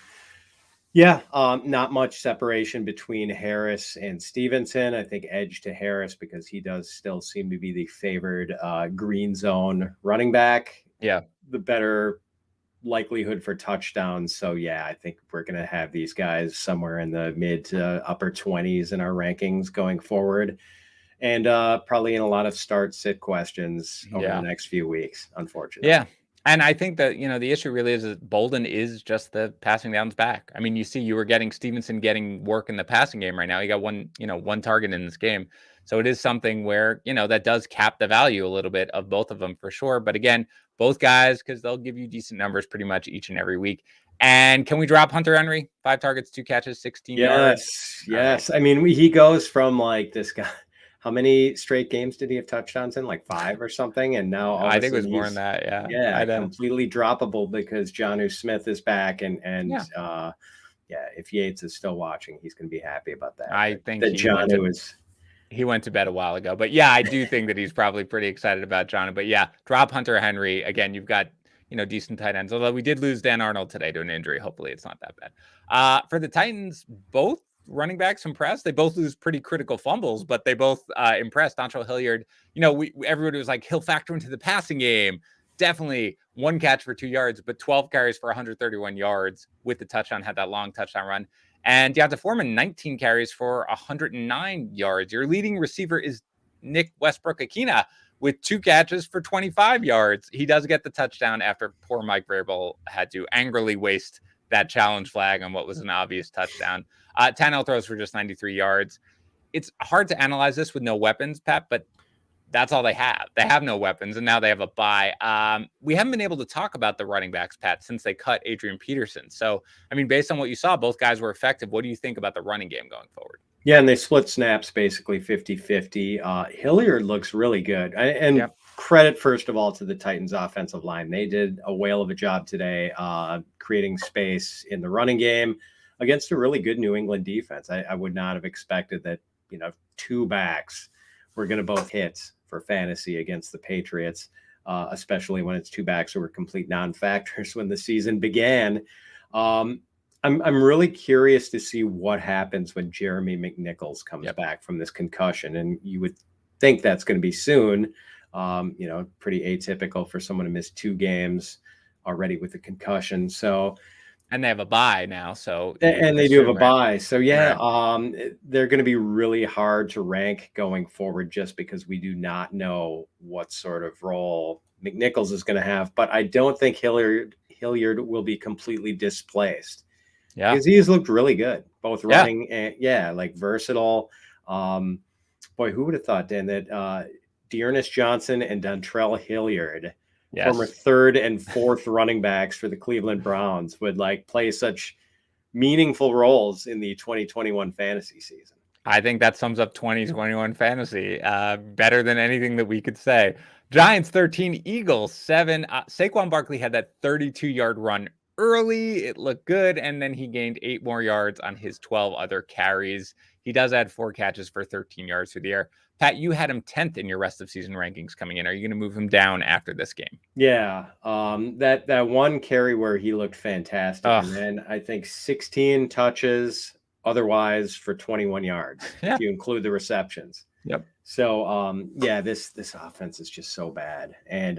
yeah, not much separation between Harris and Stevenson. I think edge to Harris because he does still seem to be the favored green zone running back. Yeah. The better likelihood for touchdowns. So yeah, I think we're going to have these guys somewhere in the mid to upper 20s in our rankings going forward. And probably in a lot of start-sit questions over the next few weeks, unfortunately. Yeah. And I think that, the issue really is that Bolden is just the passing downs back. I mean, you were getting Stevenson getting work in the passing game right now. He got one target in this game. So it is something where, that does cap the value a little bit of both of them for sure. But again, both guys, because they'll give you decent numbers pretty much each and every week. And can we drop Hunter Henry? 5 targets, 2 catches, 16 yards. Yes. Right. I mean, he goes from like this guy. How many straight games did he have touchdowns in? Like 5 or something. And now I think it was more than that. Yeah. Yeah. Completely droppable because Jonnu Smith is back. And if Yates is still watching, he's going to be happy about that. I think that Jonnu is. He went to bed a while ago, but yeah, I do think that he's probably pretty excited about Jonnu. But yeah, drop Hunter Henry. Again, you've got, decent tight ends. Although we did lose Dan Arnold today to an injury. Hopefully it's not that bad. For the Titans, both running backs impressed. They both lose pretty critical fumbles, but they both impressed. Dontrell Hilliard, everybody was like, he'll factor into the passing game. Definitely 1 catch for 2 yards, but 12 carries for 131 yards with the touchdown, had that long touchdown run. And Deonta Foreman, 19 carries for 109 yards. Your leading receiver is Nick Westbrook-Akina with 2 catches for 25 yards. He does get the touchdown after poor Mike Vrabel had to angrily waste that challenge flag on what was an obvious touchdown. Tannehill throws for just 93 yards. It's hard to analyze this with no weapons, Pat, but that's all they have. They have no weapons, and now they have a bye. We haven't been able to talk about the running backs, Pat, since they cut Adrian Peterson. So, I mean, based on what you saw, both guys were effective. What do you think about the running game going forward? Yeah, and they split snaps basically 50-50. Hilliard looks really good. And credit, first of all, to the Titans offensive line. They did a whale of a job today creating space in the running game against a really good New England defense. I would not have expected that, 2 backs were going to both hit for fantasy against the Patriots, especially when it's 2 backs who were complete non-factors when the season began. I'm really curious to see what happens when Jeremy McNichols comes back from this concussion. And you would think that's going to be soon. Pretty atypical for someone to miss 2 games already with a concussion. So, and they have a bye now. So, and they do have a bye. So they're going to be really hard to rank going forward just because we do not know what sort of role McNichols is going to have. But I don't think Hilliard will be completely displaced. Yeah, because he has looked really good. both running and like versatile. Boy, who would have thought, Dan, that Dearness Johnson and Dontrell Hilliard, former third and fourth running backs for the Cleveland Browns, would like play such meaningful roles in the 2021 fantasy season. I think that sums up 2021 fantasy better than anything that we could say. Giants 13, Eagles 7. Saquon Barkley had that 32-yard run early. It looked good, and then he gained 8 more yards on his 12 other carries. He does add 4 catches for 13 yards through the air. Pat, you had him 10th in your rest of season rankings coming in. Are you going to move him down after this game? Yeah, that one carry where he looked fantastic, and then I think 16 touches otherwise for 21 yards if you include the receptions. Yep. So this offense is just so bad, and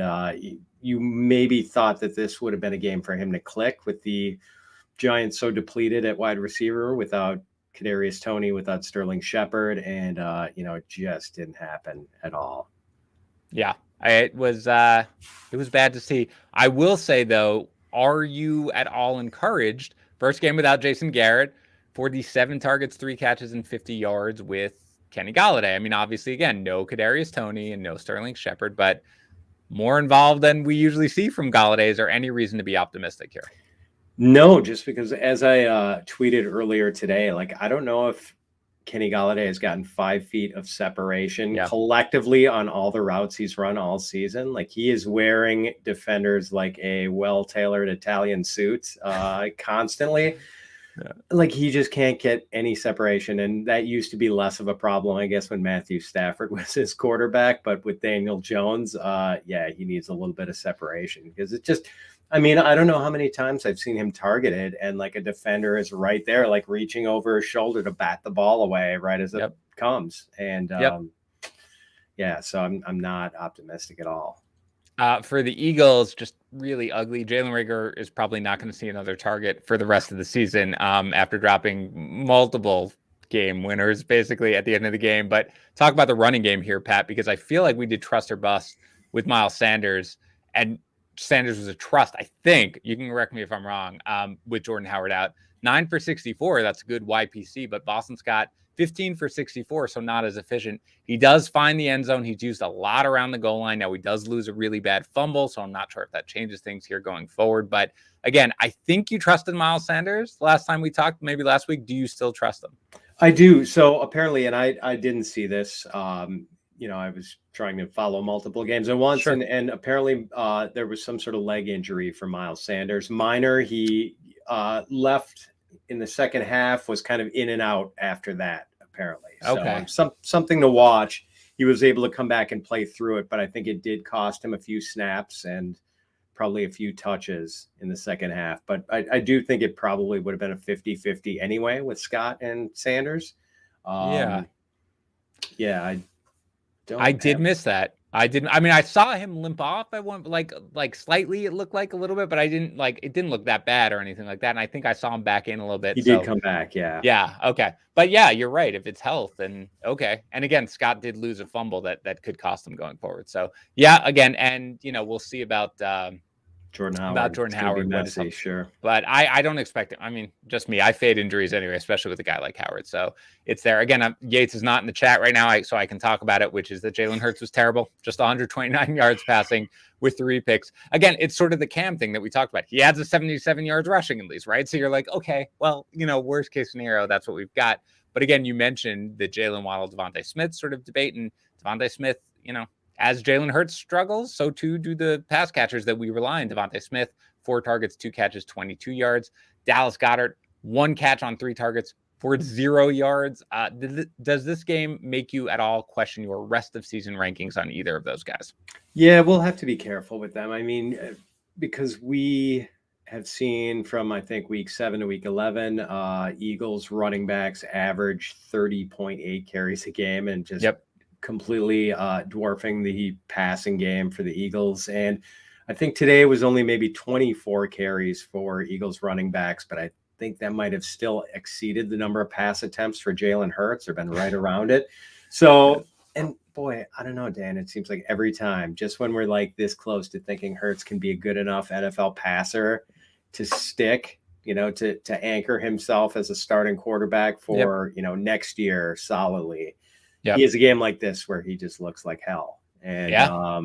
you maybe thought that this would have been a game for him to click with the Giants so depleted at wide receiver without Kadarius Toney, without Sterling Shepard, and it just didn't happen at all. Yeah, it was bad to see. I will say though, are you at all encouraged? First game without Jason Garrett, 47 targets, 3 catches, and 50 yards with Kenny Golladay. I mean, obviously, again, no Kadarius Toney and no Sterling Shepard, but more involved than we usually see from Golladay. Is there any reason to be optimistic here? No, just because as I tweeted earlier today, like, I don't know if Kenny Golladay has gotten 5 feet of separation collectively on all the routes he's run all season. Like, he is wearing defenders like a well-tailored Italian suit constantly. Yeah. Like, he just can't get any separation. And that used to be less of a problem, I guess, when Matthew Stafford was his quarterback. But with Daniel Jones, he needs a little bit of separation because it just, I mean, I don't know how many times I've seen him targeted and like a defender is right there, like reaching over his shoulder to bat the ball away right as it comes. And so I'm not optimistic at all. For the Eagles, just really ugly. Jalen Reagor is probably not going to see another target for the rest of the season after dropping multiple game winners basically at the end of the game. But talk about the running game here, Pat, because I feel like we did trust or bust with Miles Sanders, and Sanders was a trust, I think. You can correct me if I'm wrong, with Jordan Howard out. 9 for 64, that's a good YPC, but Boston Scott 15 for 64, so not as efficient. He does find the end zone. He's used a lot around the goal line. Now, he does lose a really bad fumble, so I'm not sure if that changes things here going forward. But again, I think you trusted Miles Sanders last time we talked, maybe last week. Do you still trust him? I do. So apparently, and I didn't see this, I was trying to follow multiple games at once, and apparently there was some sort of leg injury for Miles Sanders. Minor, he left in the second half, was kind of in and out after that, apparently. Okay. So something to watch. He was able to come back and play through it, but I think it did cost him a few snaps and probably a few touches in the second half. But I do think it probably would have been a 50-50 anyway with Scott and Sanders. I did miss that. I didn't. I mean, I saw him limp off at one, like slightly. It looked like a little bit, but it didn't look that bad or anything like that. And I think I saw him back in a little bit. He did come back, yeah. Yeah, okay. But yeah, you're right. If it's health, then okay. And again, Scott did lose a fumble that could cost him going forward. So yeah, again, and we'll see about Jordan Howard. About Jordan Howard. Messy, sure. But I don't expect it. I mean, just me. I fade injuries anyway, especially with a guy like Howard. So it's there. Again, Yates is not in the chat right now, so I can talk about it, which is that Jalen Hurts was terrible. Just 129 yards passing with 3 picks. Again, it's sort of the Cam thing that we talked about. He adds a 77 yards rushing at least, right? So you're like, okay, well, worst case scenario, that's what we've got. But again, you mentioned the Jalen Waddle, Devontae Smith sort of debate, and Devontae Smith, as Jalen Hurts struggles, so too do the pass catchers that we rely on. Devontae Smith, 4 targets, 2 catches, 22 yards. Dallas Goedert, 1 catch on 3 targets for 0 yards. Does this game make you at all question your rest of season rankings on either of those guys? Yeah, we'll have to be careful with them. I mean, because we have seen from, I think, week 7 to week 11, Eagles running backs average 30.8 carries a game and just completely dwarfing the passing game for the Eagles. And I think today was only maybe 24 carries for Eagles running backs, but I think that might have still exceeded the number of pass attempts for Jalen Hurts or been right around it. So, and boy, I don't know, Dan, it seems like every time, just when we're like this close to thinking Hurts can be a good enough NFL passer to stick, to anchor himself as a starting quarterback for, next year solidly. Yep. He has a game like this where he just looks like hell. And I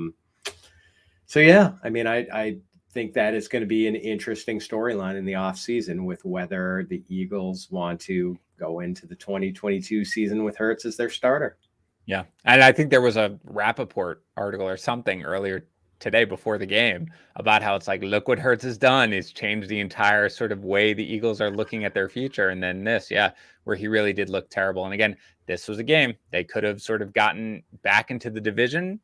think that is going to be an interesting storyline in the offseason with whether the Eagles want to go into the 2022 season with Hurts as their starter. Yeah. And I think there was a Rappaport article or something earlier today before the game about how it's like, look what Hurts has done. He's changed the entire sort of way the Eagles are looking at their future. And then this, where he really did look terrible. And again, this was a game they could have sort of gotten back into the division,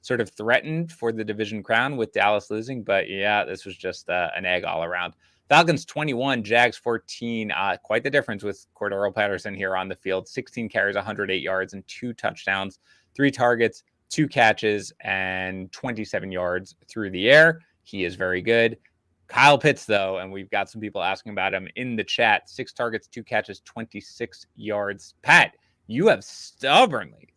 sort of threatened for the division crown with Dallas losing. But this was just an egg all around. Falcons 21, Jags 14. Quite the difference with Cordero Patterson here on the field. 16 carries, 108 yards, and 2 touchdowns, 3 targets, 2 catches, and 27 yards through the air. He is very good. Kyle Pitts, though, and we've got some people asking about him in the chat. 6 targets, 2 catches, 26 yards. Pat, you have stubbornly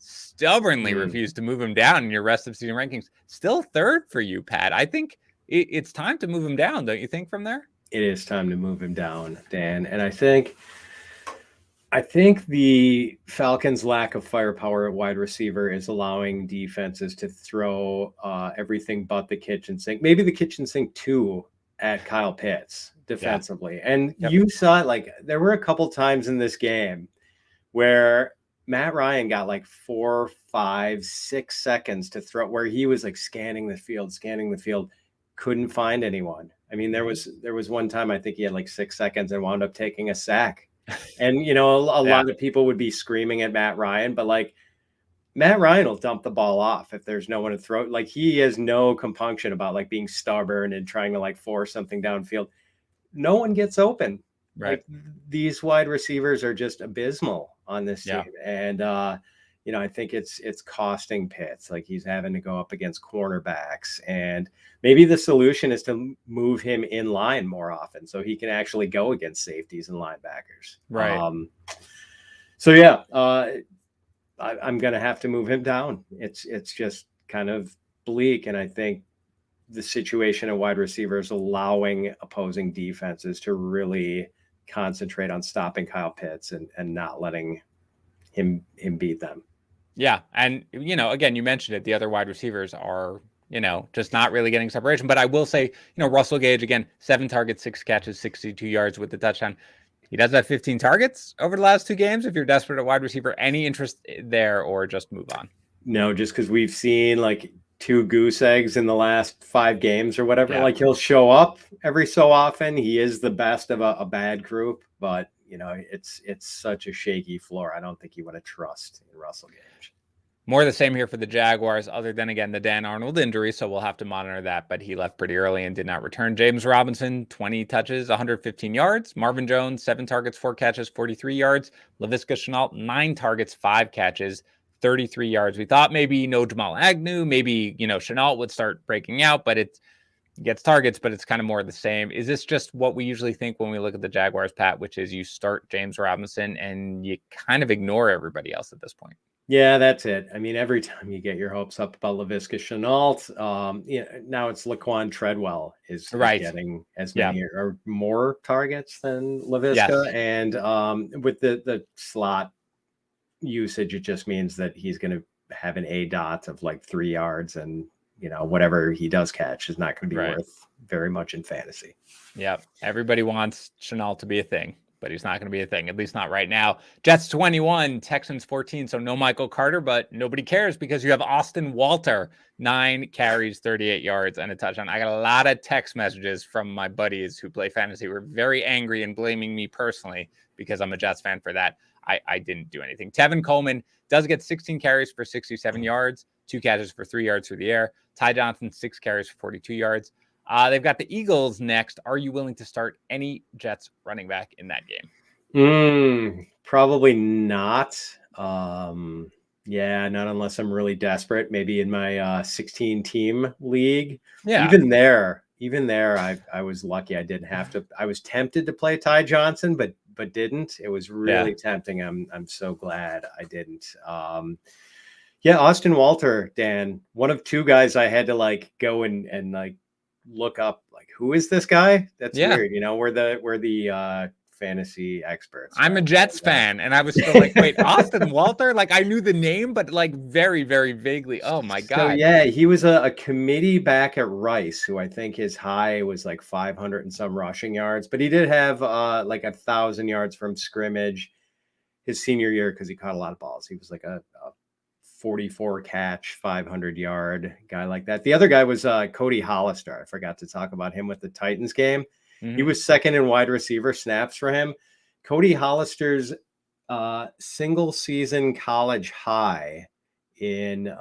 refused to move him down in your rest of season rankings. Still third for you, Pat. I think it's time to move him down, don't you think, from there? It is time to move him down, Dan. And I think the Falcons' lack of firepower at wide receiver is allowing defenses to throw everything but the kitchen sink. Maybe the kitchen sink too at Kyle Pitts defensively. Yeah. And you saw it, like there were a couple times in this game where Matt Ryan got like 4, 5, 6 seconds to throw, where he was like scanning the field, couldn't find anyone. I mean, there was one time I think he had like 6 seconds and wound up taking a sack. And, a lot of people would be screaming at Matt Ryan, but like Matt Ryan will dump the ball off if there's no one to throw. Like he has no compunction about like being stubborn and trying to like force something downfield. No one gets open. Right. Like, these wide receivers are just abysmal on this team. And, I think it's costing Pitts. Like he's having to go up against cornerbacks, and maybe the solution is to move him in line more often so he can actually go against safeties and linebackers. Right. I'm going to have to move him down. It's just kind of bleak. And I think the situation at wide receiver is allowing opposing defenses to really concentrate on stopping Kyle Pitts and not letting him beat them. Yeah. And, again, you mentioned it. The other wide receivers are, just not really getting separation. But I will say, Russell Gage, again, 7 targets, 6 catches, 62 yards with the touchdown. He does have 15 targets over the last 2 games. If you're desperate at wide receiver, any interest there or just move on? No, just because we've seen like 2 goose eggs in the last 5 games or whatever. Yeah. Like he'll show up every so often. He is the best of a bad group, but it's such a shaky floor. I don't think you want to trust in Russell Gage. More of the same here for the Jaguars, other than, again, the Dan Arnold injury, so we'll have to monitor that, but he left pretty early and did not return. James Robinson, 20 touches, 115 yards. Marvin Jones, 7 targets, 4 catches, 43 yards. Laviska Shenault, 9 targets, 5 catches, 33 yards. We thought maybe no Jamal Agnew, maybe, Shenault would start breaking out, but it gets targets, but it's kind of more of the same. Is this just what we usually think when we look at the Jaguars, Pat, which is you start James Robinson and you kind of ignore everybody else at this point? Yeah, that's it. I mean, every time you get your hopes up about Laviska Shenault, now it's Laquan Treadwell is getting as many or more targets than Laviska. Yes. And with the slot usage, it just means that he's going to have an ADOT of like 3 yards, and whatever he does catch is not going to be worth very much in fantasy. Yeah, everybody wants Shenault to be a thing, but he's not going to be a thing, at least not right now. Jets 21, Texans 14. So no Michael Carter, but nobody cares because you have Austin Walter, 9 carries, 38 yards, and a touchdown. I got a lot of text messages from my buddies who play fantasy who were very angry and blaming me personally because I'm a Jets fan for that. I didn't do anything. Tevin Coleman does get 16 carries for 67 yards, 2 catches for 3 yards through the air. Ty Johnson, 6 carries for 42 yards. They've got the Eagles next. Are you willing to start any Jets running back in that game? Probably not. Not unless I'm really desperate. Maybe in my 16-team league. Yeah. Even there, I was lucky. I didn't have to. I was tempted to play Ty Johnson, but didn't. It was really tempting. I'm so glad I didn't. Austin Walter, Dan, one of 2 guys I had to like go and like look up like, who is this guy? That's Yeah. weird. We're the fantasy experts. I'm a Jets fan, and I was still like, wait, Austin Walter? Like, I knew the name, but like very, very vaguely. Oh my God. So yeah, he was a committee back at Rice, who I think his high was like 500 and some rushing yards, but he did have like 1,000 yards from scrimmage his senior year because he caught a lot of balls. He was like a 44 catch, 500 yard guy like that. The other guy was Cody Hollister. I forgot to talk about him with the Titans game. Mm-hmm. He was second in wide receiver snaps for him. Cody Hollister's single season college high in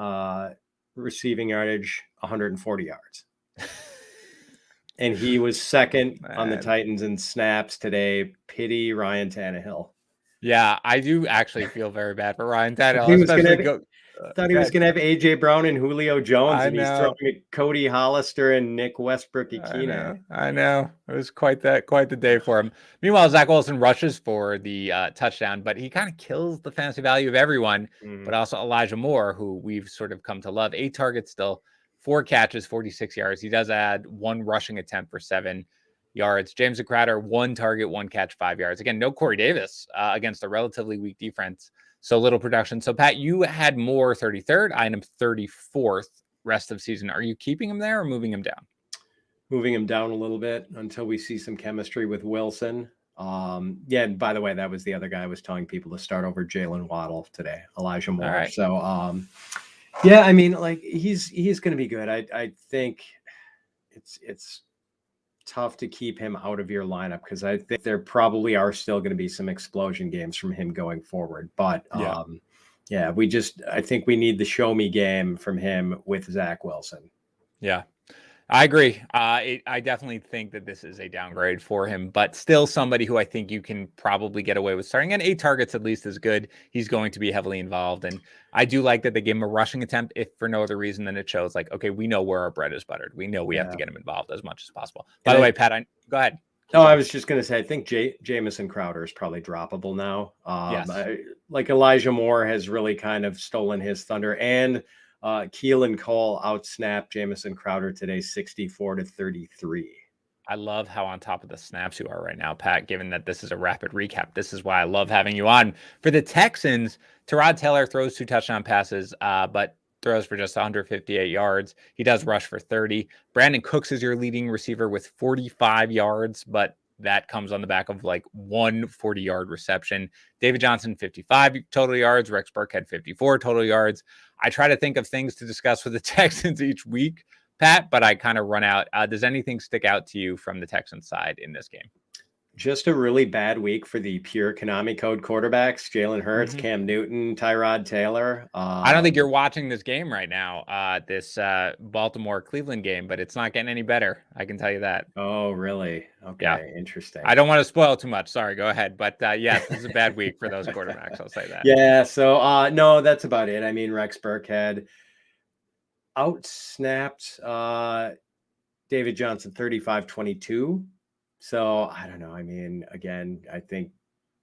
receiving yardage, 140 yards. And he was second on the Titans in snaps today. Pity Ryan Tannehill. Yeah, I do actually feel very bad for Ryan Tannehill. Thought he was going to have A.J. Brown and Julio Jones, and he's throwing at Cody Hollister and Nick Westbrook-Ikine. I know. It was quite the day for him. Meanwhile, Zach Wilson rushes for the touchdown, but he kind of kills the fantasy value of everyone, but also Elijah Moore, who we've sort of come to love. 8 targets still, 4 catches, 46 yards. He does add 1 rushing attempt for 7 yards. James Crowder, 1 target, 1 catch, 5 yards. Again, no Corey Davis against a relatively weak defense. So little production. So Pat, you had Moore 33rd. I am 34th rest of season. Are you keeping him there or moving him down? Moving him down a little bit until we see some chemistry with Wilson. Yeah, and by the way, that was the other guy I was telling people to start over Jalen Waddle today, Elijah Moore. Right. So yeah, I mean, like he's going to be good. I think it's tough to keep him out of your lineup because I think there probably are still going to be some explosion games from him going forward. But yeah, I think we need the show me game from him with Zach Wilson. Yeah, I agree. I definitely think that this is a downgrade for him, but still somebody who I think you can probably get away with starting. And 8 targets at least is good. He's going to be heavily involved. And I do like that they gave him a rushing attempt, if for no other reason than it shows like, okay, we know where our bread is buttered. We know we have to get him involved as much as possible. By the way, Pat, go ahead. No, I was just going to say, I think Jamison Crowder is probably droppable now. Yes. Like Elijah Moore has really kind of stolen his thunder, and Keelan Cole outsnapped Jamison Crowder today, 64-33. I love how on top of the snaps you are right now, Pat, given that this is a rapid recap. This is why I love having you on. For the Texans, Tyrod Taylor throws 2 touchdown passes, but throws for just 158 yards. He does rush for 30. Brandon Cooks is your leading receiver with 45 yards, but that comes on the back of like 1 40-yard reception. David Johnson, 55 total yards. Rex Burkhead, 54 total yards. I try to think of things to discuss with the Texans each week, Pat, but I kind of run out. Does anything stick out to you from the Texans side in this game? Just a really bad week for the pure Konami code quarterbacks, Jalen Hurts, Cam Newton, Tyrod Taylor. I don't think you're watching this game right now, this Baltimore-Cleveland game, but it's not getting any better. I can tell you that. Oh, really? Okay, yeah. Interesting. I don't want to spoil too much. Sorry, go ahead. But yes, this is a bad week for those quarterbacks. I'll say that. Yeah, so no, that's about it. I mean, Rex Burkhead outsnapped David Johnson 35-22. So I don't know. I mean, again, I think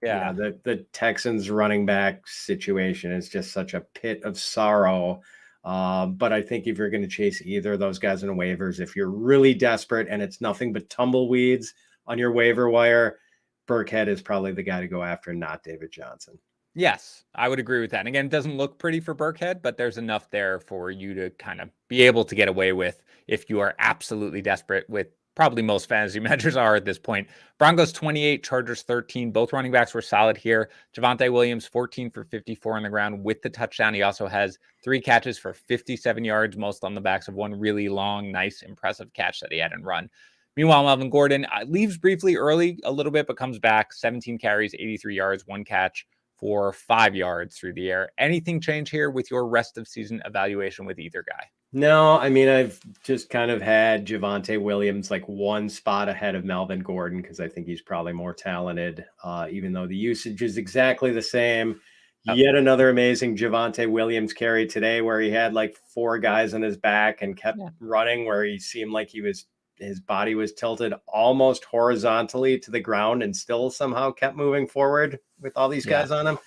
the Texans running back situation is just such a pit of sorrow. But I think if you're going to chase either of those guys in waivers, if you're really desperate and it's nothing but tumbleweeds on your waiver wire, Burkhead is probably the guy to go after, not David Johnson. Yes, I would agree with that. And again, it doesn't look pretty for Burkhead, but there's enough there for you to kind of be able to get away with if you are absolutely desperate, with probably most fantasy managers are at this point. Broncos 28, Chargers 13. Both running backs were solid here. Javonte Williams 14 for 54 on the ground with the touchdown. He also has 3 catches for 57 yards, most on the backs of 1 really long, nice, impressive catch that he had in run. Meanwhile, Melvin Gordon leaves briefly early a little bit, but comes back. 17 carries, 83 yards, 1 catch for 5 yards through the air. Anything change here with your rest of season evaluation with either guy? No, I mean, I've just kind of had Javonte Williams like 1 spot ahead of Melvin Gordon because I think he's probably more talented, even though the usage is exactly the same. Yet another amazing Javonte Williams carry today where he had like 4 guys on his back and kept running, where he seemed like his body was tilted almost horizontally to the ground and still somehow kept moving forward with all these guys on him.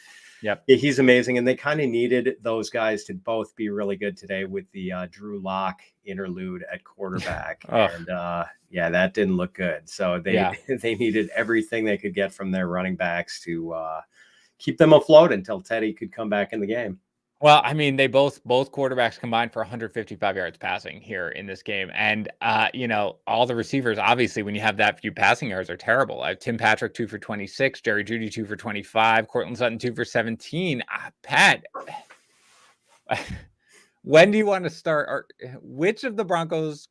Yep. yeah, he's amazing. And they kind of needed those guys to both be really good today with the Drew Lock interlude at quarterback. And yeah, that didn't look good. So they needed everything they could get from their running backs to keep them afloat until Teddy could come back in the game. Well, I mean, they both quarterbacks combined for 155 yards passing here in this game. And, all the receivers, obviously, when you have that few passing yards, are terrible. I have Tim Patrick, 2 for 26, Jerry Jeudy, 2 for 25, Cortland Sutton, 2 for 17. Pat, when do you want to start? Or which of the Broncos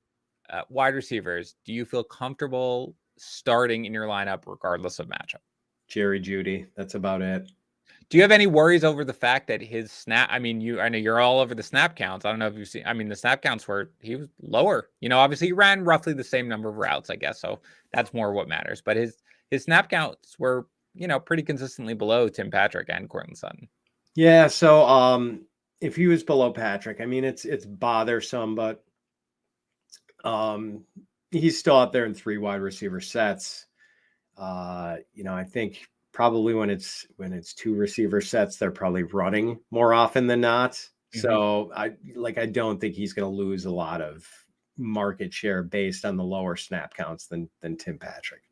wide receivers do you feel comfortable starting in your lineup, regardless of matchup? Jerry Jeudy. That's about it. Do you have any worries over the fact that his snap? I mean, I know you're all over the snap counts. I don't know if you've seen. I mean, the snap counts he was lower. Obviously he ran roughly the same number of routes, I guess. So that's more what matters. But his snap counts were, pretty consistently below Tim Patrick and Cortland Sutton. Yeah. So if he was below Patrick, I mean, it's bothersome, but he's still out there in 3 wide receiver sets. I think probably when it's 2 receiver sets, they're probably running more often than not. Mm-hmm. So I don't think he's going to lose a lot of market share based on the lower snap counts than Tim Patrick.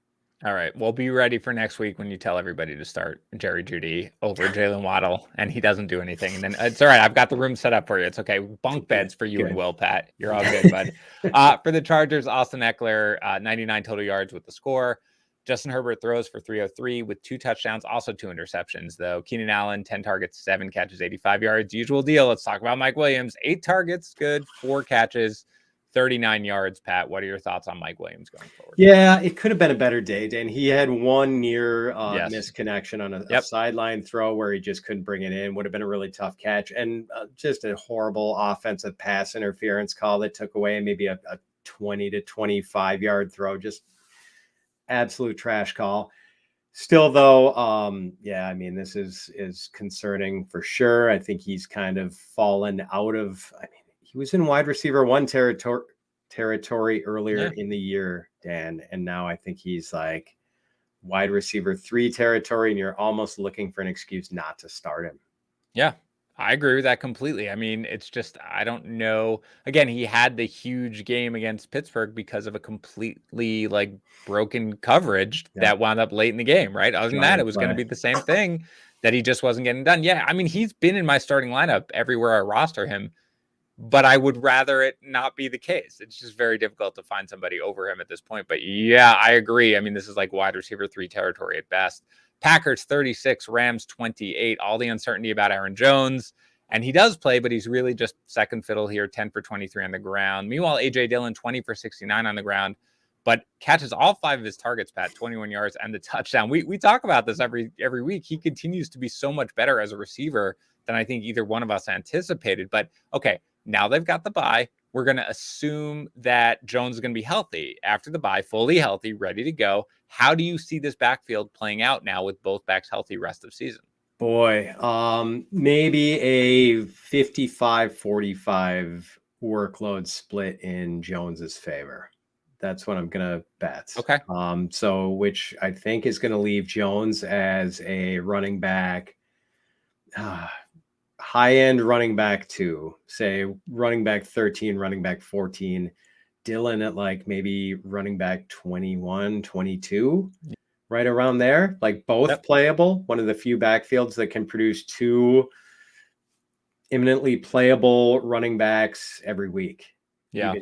All right. Well, be ready for next week when you tell everybody to start Jerry Jeudy over Jalen Waddle and he doesn't do anything. And then it's all right. I've got the room set up for you. It's okay. Bunk beds for you and Will, Pat. You're all good, bud. For the Chargers, Austin Eckler, 99 total yards with the score. Justin Herbert throws for 303 with 2 touchdowns, also 2 interceptions, though. Keenan Allen, 10 targets, 7 catches, 85 yards. Usual deal. Let's talk about Mike Williams. 8 targets, good. 4 catches, 39 yards. Pat, what are your thoughts on Mike Williams going forward? Yeah, it could have been a better day, Dan. He had one near misconnection on a sideline throw where he just couldn't bring it in. Would have been a really tough catch. And just a horrible offensive pass interference call that took away maybe a 20 to 25 yard throw. Just absolute trash call. Still, though, I mean, this is concerning for sure. I think he's kind of fallen out of. I mean, he was in wide receiver 1 territory earlier in the year, Dan, and now I think he's like wide receiver 3 territory, and you're almost looking for an excuse not to start him. Yeah. I agree with that completely. I mean, it's just, I don't know. Again, he had the huge game against Pittsburgh because of a completely broken coverage that wound up late in the game, right? Other than that, it was going to be the same thing that he just wasn't getting done. Yeah. I mean, he's been in my starting lineup everywhere I roster him, but I would rather it not be the case. It's just very difficult to find somebody over him at this point. But yeah, I agree. I mean, this is like wide receiver 3 territory at best. Packers 36, Rams 28, all the uncertainty about Aaron Jones. And he does play, but he's really just second fiddle here, 10 for 23 on the ground. Meanwhile, A.J. Dillon, 20 for 69 on the ground, but catches all 5 of his targets, Pat, 21 yards and the touchdown. We talk about this every week. He continues to be so much better as a receiver than I think either one of us anticipated. But okay, now they've got the bye. We're going to assume that Jones is going to be healthy after the bye, fully healthy, ready to go. How do you see this backfield playing out now with both backs healthy rest of season? Boy, maybe a 55-45 workload split in Jones's favor. That's what I'm going to bet. Okay. So which I think is going to leave Jones as a running back, high-end running back 2, say running back 13, running back 14, Dillon at maybe running back 21, 22, right around there, both playable. One of the few backfields that can produce 2 imminently playable running backs every week. Yeah.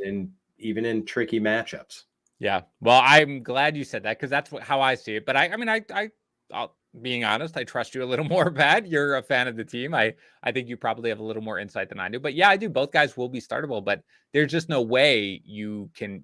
Even in tricky matchups. Yeah. Well, I'm glad you said that because that's how I see it. But I'll being honest, I trust you a little more, Pat. You're a fan of the team. I think you probably have a little more insight than I do. But yeah, I do. Both guys will be startable, but there's just no way you can,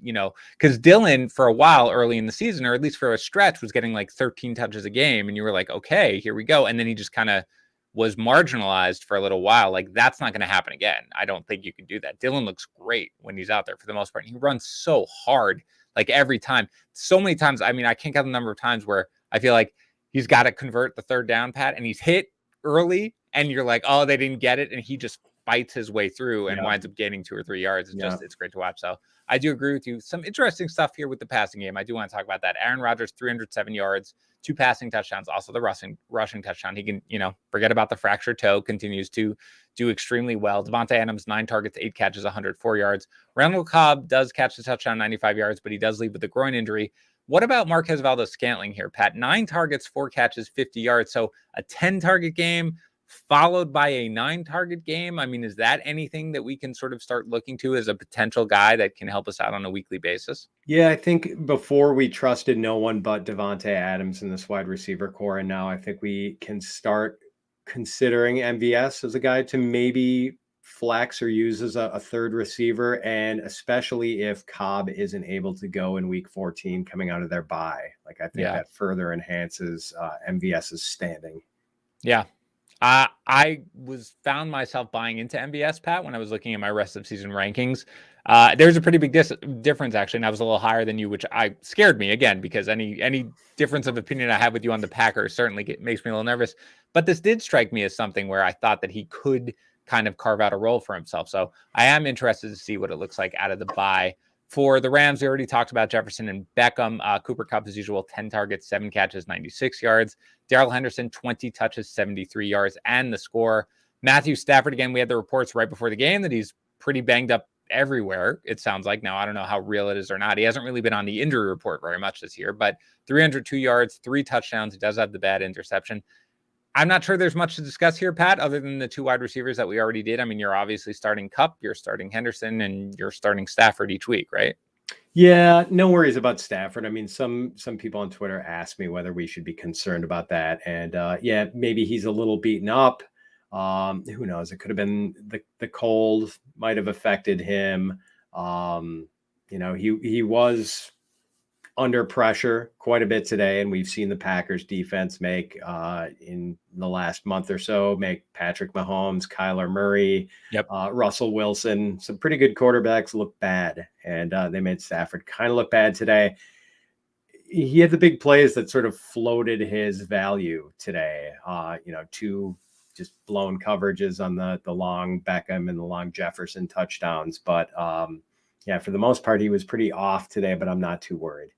because Dillon for a while early in the season, or at least for a stretch, was getting 13 touches a game. And you were like, okay, here we go. And then he just kind of was marginalized for a little while. That's not going to happen again. I don't think you can do that. Dillon looks great when he's out there for the most part. He runs so hard, every time. So many times. I mean, I can't count the number of times where I feel like he's got to convert the third down, Pat, and he's hit early, and you're like, oh, they didn't get it, and he just fights his way through and winds up gaining 2 or 3 yards. It's great to watch. So I do agree with you. Some interesting stuff here with the passing game. I do want to talk about that. Aaron Rodgers, 307 yards, 2 passing touchdowns, also the rushing touchdown. He can, forget about the fractured toe, continues to do extremely well. Devontae Adams, 9 targets, 8 catches, 104 yards. Randall Cobb does catch the touchdown, 95 yards, but he does leave with a groin injury. What about Marquez Valdes-Scantling here, Pat? 9 targets, 4 catches, 50 yards. So a 10-target game followed by a 9-target game. I mean, is that anything that we can sort of start looking to as a potential guy that can help us out on a weekly basis? Yeah, I think before we trusted no one but Devontae Adams in this wide receiver core, and now I think we can start considering MVS as a guy to maybe flex or use as a third receiver, and especially if Cobb isn't able to go in week 14 coming out of their bye. Like, I think that further enhances MVS's standing. Yeah. I found myself buying into MVS, Pat, when I was looking at my rest of season rankings. There's a pretty big difference, actually, and I was a little higher than you, which scared me, again, because any difference of opinion I have with you on the Packers certainly makes me a little nervous. But this did strike me as something where I thought that he could kind of carve out a role for himself. So I am interested to see what it looks like out of the bye. For the Rams, we already talked about Jefferson and Beckham. Cooper Kupp, as usual, 10 targets, 7 catches, 96 yards. Darrell Henderson, 20 touches, 73 yards, and the score. Matthew Stafford, again, we had the reports right before the game that he's pretty banged up everywhere, it sounds like. Now, I don't know how real it is or not. He hasn't really been on the injury report very much this year, but 302 yards, 3 touchdowns. He does have the bad interception. I'm not sure there's much to discuss here, Pat, other than the 2 wide receivers that we already did. I mean, you're obviously starting Kupp, you're starting Henderson, and you're starting Stafford each week, right? Yeah, no worries about Stafford. I mean, some people on Twitter asked me whether we should be concerned about that. And yeah, maybe he's a little beaten up. Who knows? It could have been the cold might have affected him. He was under pressure quite a bit today, and we've seen the Packers defense make in the last month or so, make Patrick Mahomes, Kyler Murray, Russell Wilson, some pretty good quarterbacks look bad, and they made Stafford kind of look bad today. He had the big plays that sort of floated his value today. 2 just blown coverages on the long Beckham and the long Jefferson touchdowns, but yeah, for the most part, he was pretty off today, but I'm not too worried.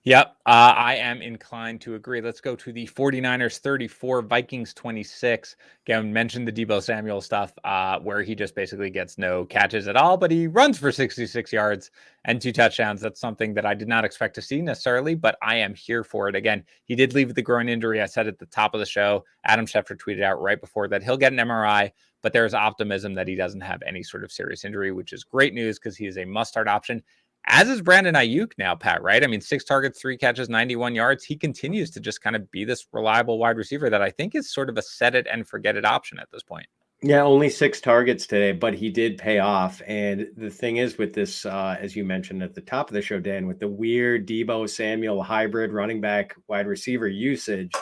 Yep, I am inclined to agree. Let's go to the 49ers 34, Vikings 26. Again, mentioned the Deebo Samuel stuff where he just basically gets no catches at all, but he runs for 66 yards and 2 touchdowns. That's something that I did not expect to see necessarily, but I am here for it. Again, he did leave with the groin injury. I said at the top of the show, Adam Schefter tweeted out right before that he'll get an MRI, but there's optimism that he doesn't have any sort of serious injury, which is great news because he is a must-start option. As is Brandon Ayuk now, Pat, right? I mean, 6 targets, 3 catches, 91 yards. He continues to just kind of be this reliable wide receiver that I think is sort of a set it and forget it option at this point. Yeah, only 6 targets today, but he did pay off. And the thing is with this, as you mentioned at the top of the show, Dan, with the weird Deebo Samuel hybrid running back wide receiver usage,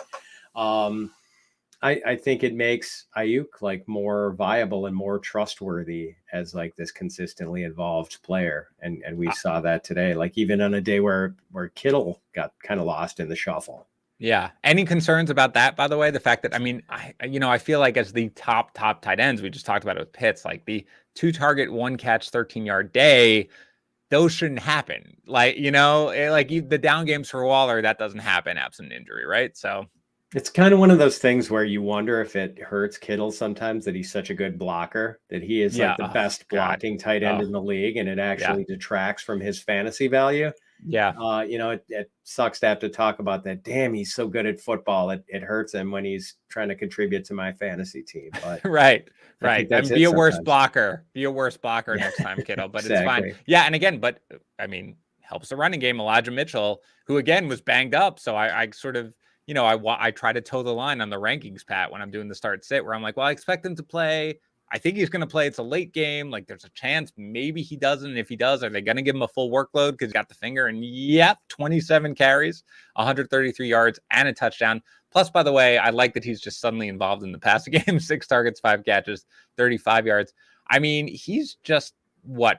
I think it makes Ayuk like more viable and more trustworthy as like this consistently involved player. And we saw that today, like even on a day where Kittle got kind of lost in the shuffle. Yeah. Any concerns about that, by the way? The fact that, I mean, I feel like as the top tight ends, we just talked about it with Pitts, like the 2 target, 1 catch, 13-yard day, those shouldn't happen. Like, the down games for Waller, that doesn't happen absent injury, right? So it's kind of one of those things where you wonder if it hurts Kittle sometimes that he's such a good blocker, that he is like the best blocking tight end in the league, and it actually detracts from his fantasy value. Yeah. It sucks to have to talk about that. Damn, he's so good at football. It hurts him when he's trying to contribute to my fantasy team. But right. And be a worse blocker. Be a worse blocker next time, Kittle. But exactly. It's fine. Yeah, and again, but I mean, helps the running game. Elijah Mitchell, who again was banged up. So I sort of, I try to toe the line on the rankings, Pat, when I'm doing the start sit, where I'm like, well, I expect him to play. I think he's going to play. It's a late game. Like there's a chance maybe he doesn't. If he does, are they going to give him a full workload because he got the finger? And 27 carries, 133 yards and a touchdown. Plus, by the way, I like that he's just suddenly involved in the passing game. 6 targets, 5 catches, 35 yards. I mean, he's just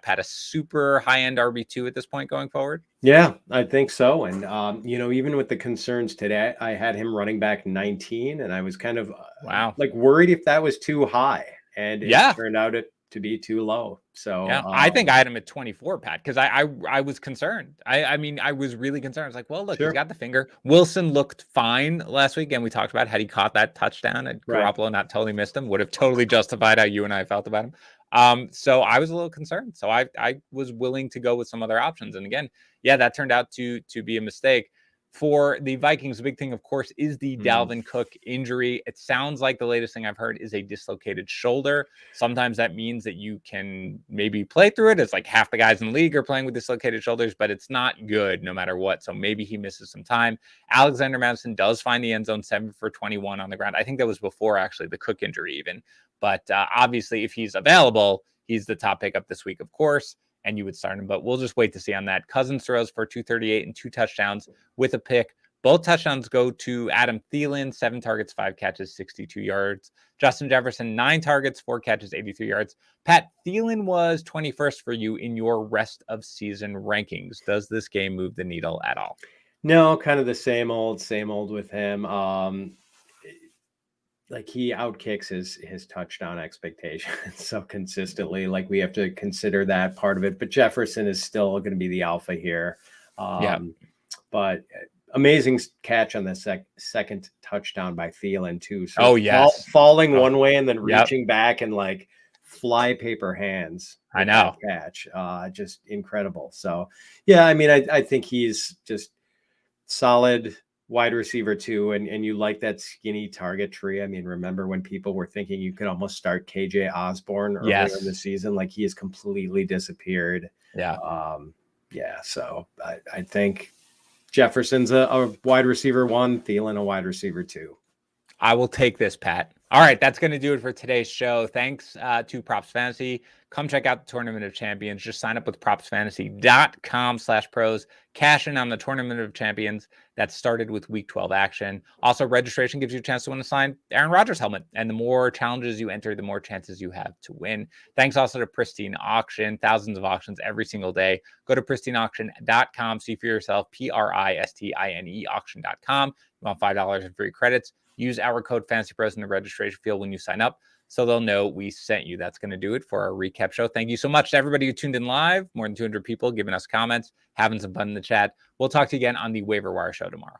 Pat, a super high-end RB2 at this point going forward? Yeah, I think so. And, even with the concerns today, I had him running back 19, and I was kind of worried if that was too high. And it turned out to be too low. So yeah, I think I had him at 24, Pat, because I was concerned. I mean, I was really concerned. I was like, well, look, he's got the finger. Wilson looked fine last week, and we talked about had he caught that touchdown and Garoppolo not totally missed him, would have totally justified how you and I felt about him. So I was a little concerned. So I was willing to go with some other options. And again, yeah, that turned out to be a mistake. For the Vikings, the big thing, of course, is the Dalvin Cook injury. It sounds like the latest thing I've heard is a dislocated shoulder. Sometimes that means that you can maybe play through it. It's like half the guys in the league are playing with dislocated shoulders, but it's not good no matter what. So maybe he misses some time. Alexander Madison does find the end zone, 7 for 21 on the ground. I think that was before actually the Cook injury even. But obviously, if he's available, he's the top pickup this week, of course, and you would start him. But we'll just wait to see on that. Cousins throws for 238 and 2 touchdowns with a pick. Both touchdowns go to Adam Thielen, 7 targets, 5 catches, 62 yards. Justin Jefferson, 9 targets, 4 catches, 83 yards. Pat, Thielen was 21st for you in your rest of season rankings. Does this game move the needle at all? No, kind of the same old with him. Like he outkicks his touchdown expectations so consistently. Like we have to consider that part of it. But Jefferson is still going to be the alpha here. But amazing catch on the second touchdown by Thielen too. So falling one way and then reaching back and like flypaper hands. I know. Catch. Just incredible. So yeah, I mean, I think he's just solid wide receiver too, and you like that skinny target tree. I mean, remember when people were thinking you could almost start KJ Osborne earlier in the season? Like he has completely disappeared. So I think Jefferson's a wide receiver 1, Thielen a wide receiver 2. I will take this, Pat. All right, that's going to do it for today's show. Thanks to Props Fantasy. Come check out the Tournament of Champions. Just sign up with propsfantasy.com/pros. Cash in on the Tournament of Champions that started with Week 12 action. Also, registration gives you a chance to win a signed Aaron Rodgers helmet. And the more challenges you enter, the more chances you have to win. Thanks also to Pristine Auction. Thousands of auctions every single day. Go to pristineauction.com. See for yourself, PRISTINE auction.com. You want $5 in free credits. Use our code FantasyPros in the registration field when you sign up so they'll know we sent you. That's going to do it for our recap show. Thank you so much to everybody who tuned in live. More than 200 people giving us comments, having some fun in the chat. We'll talk to you again on the Waiver Wire show tomorrow.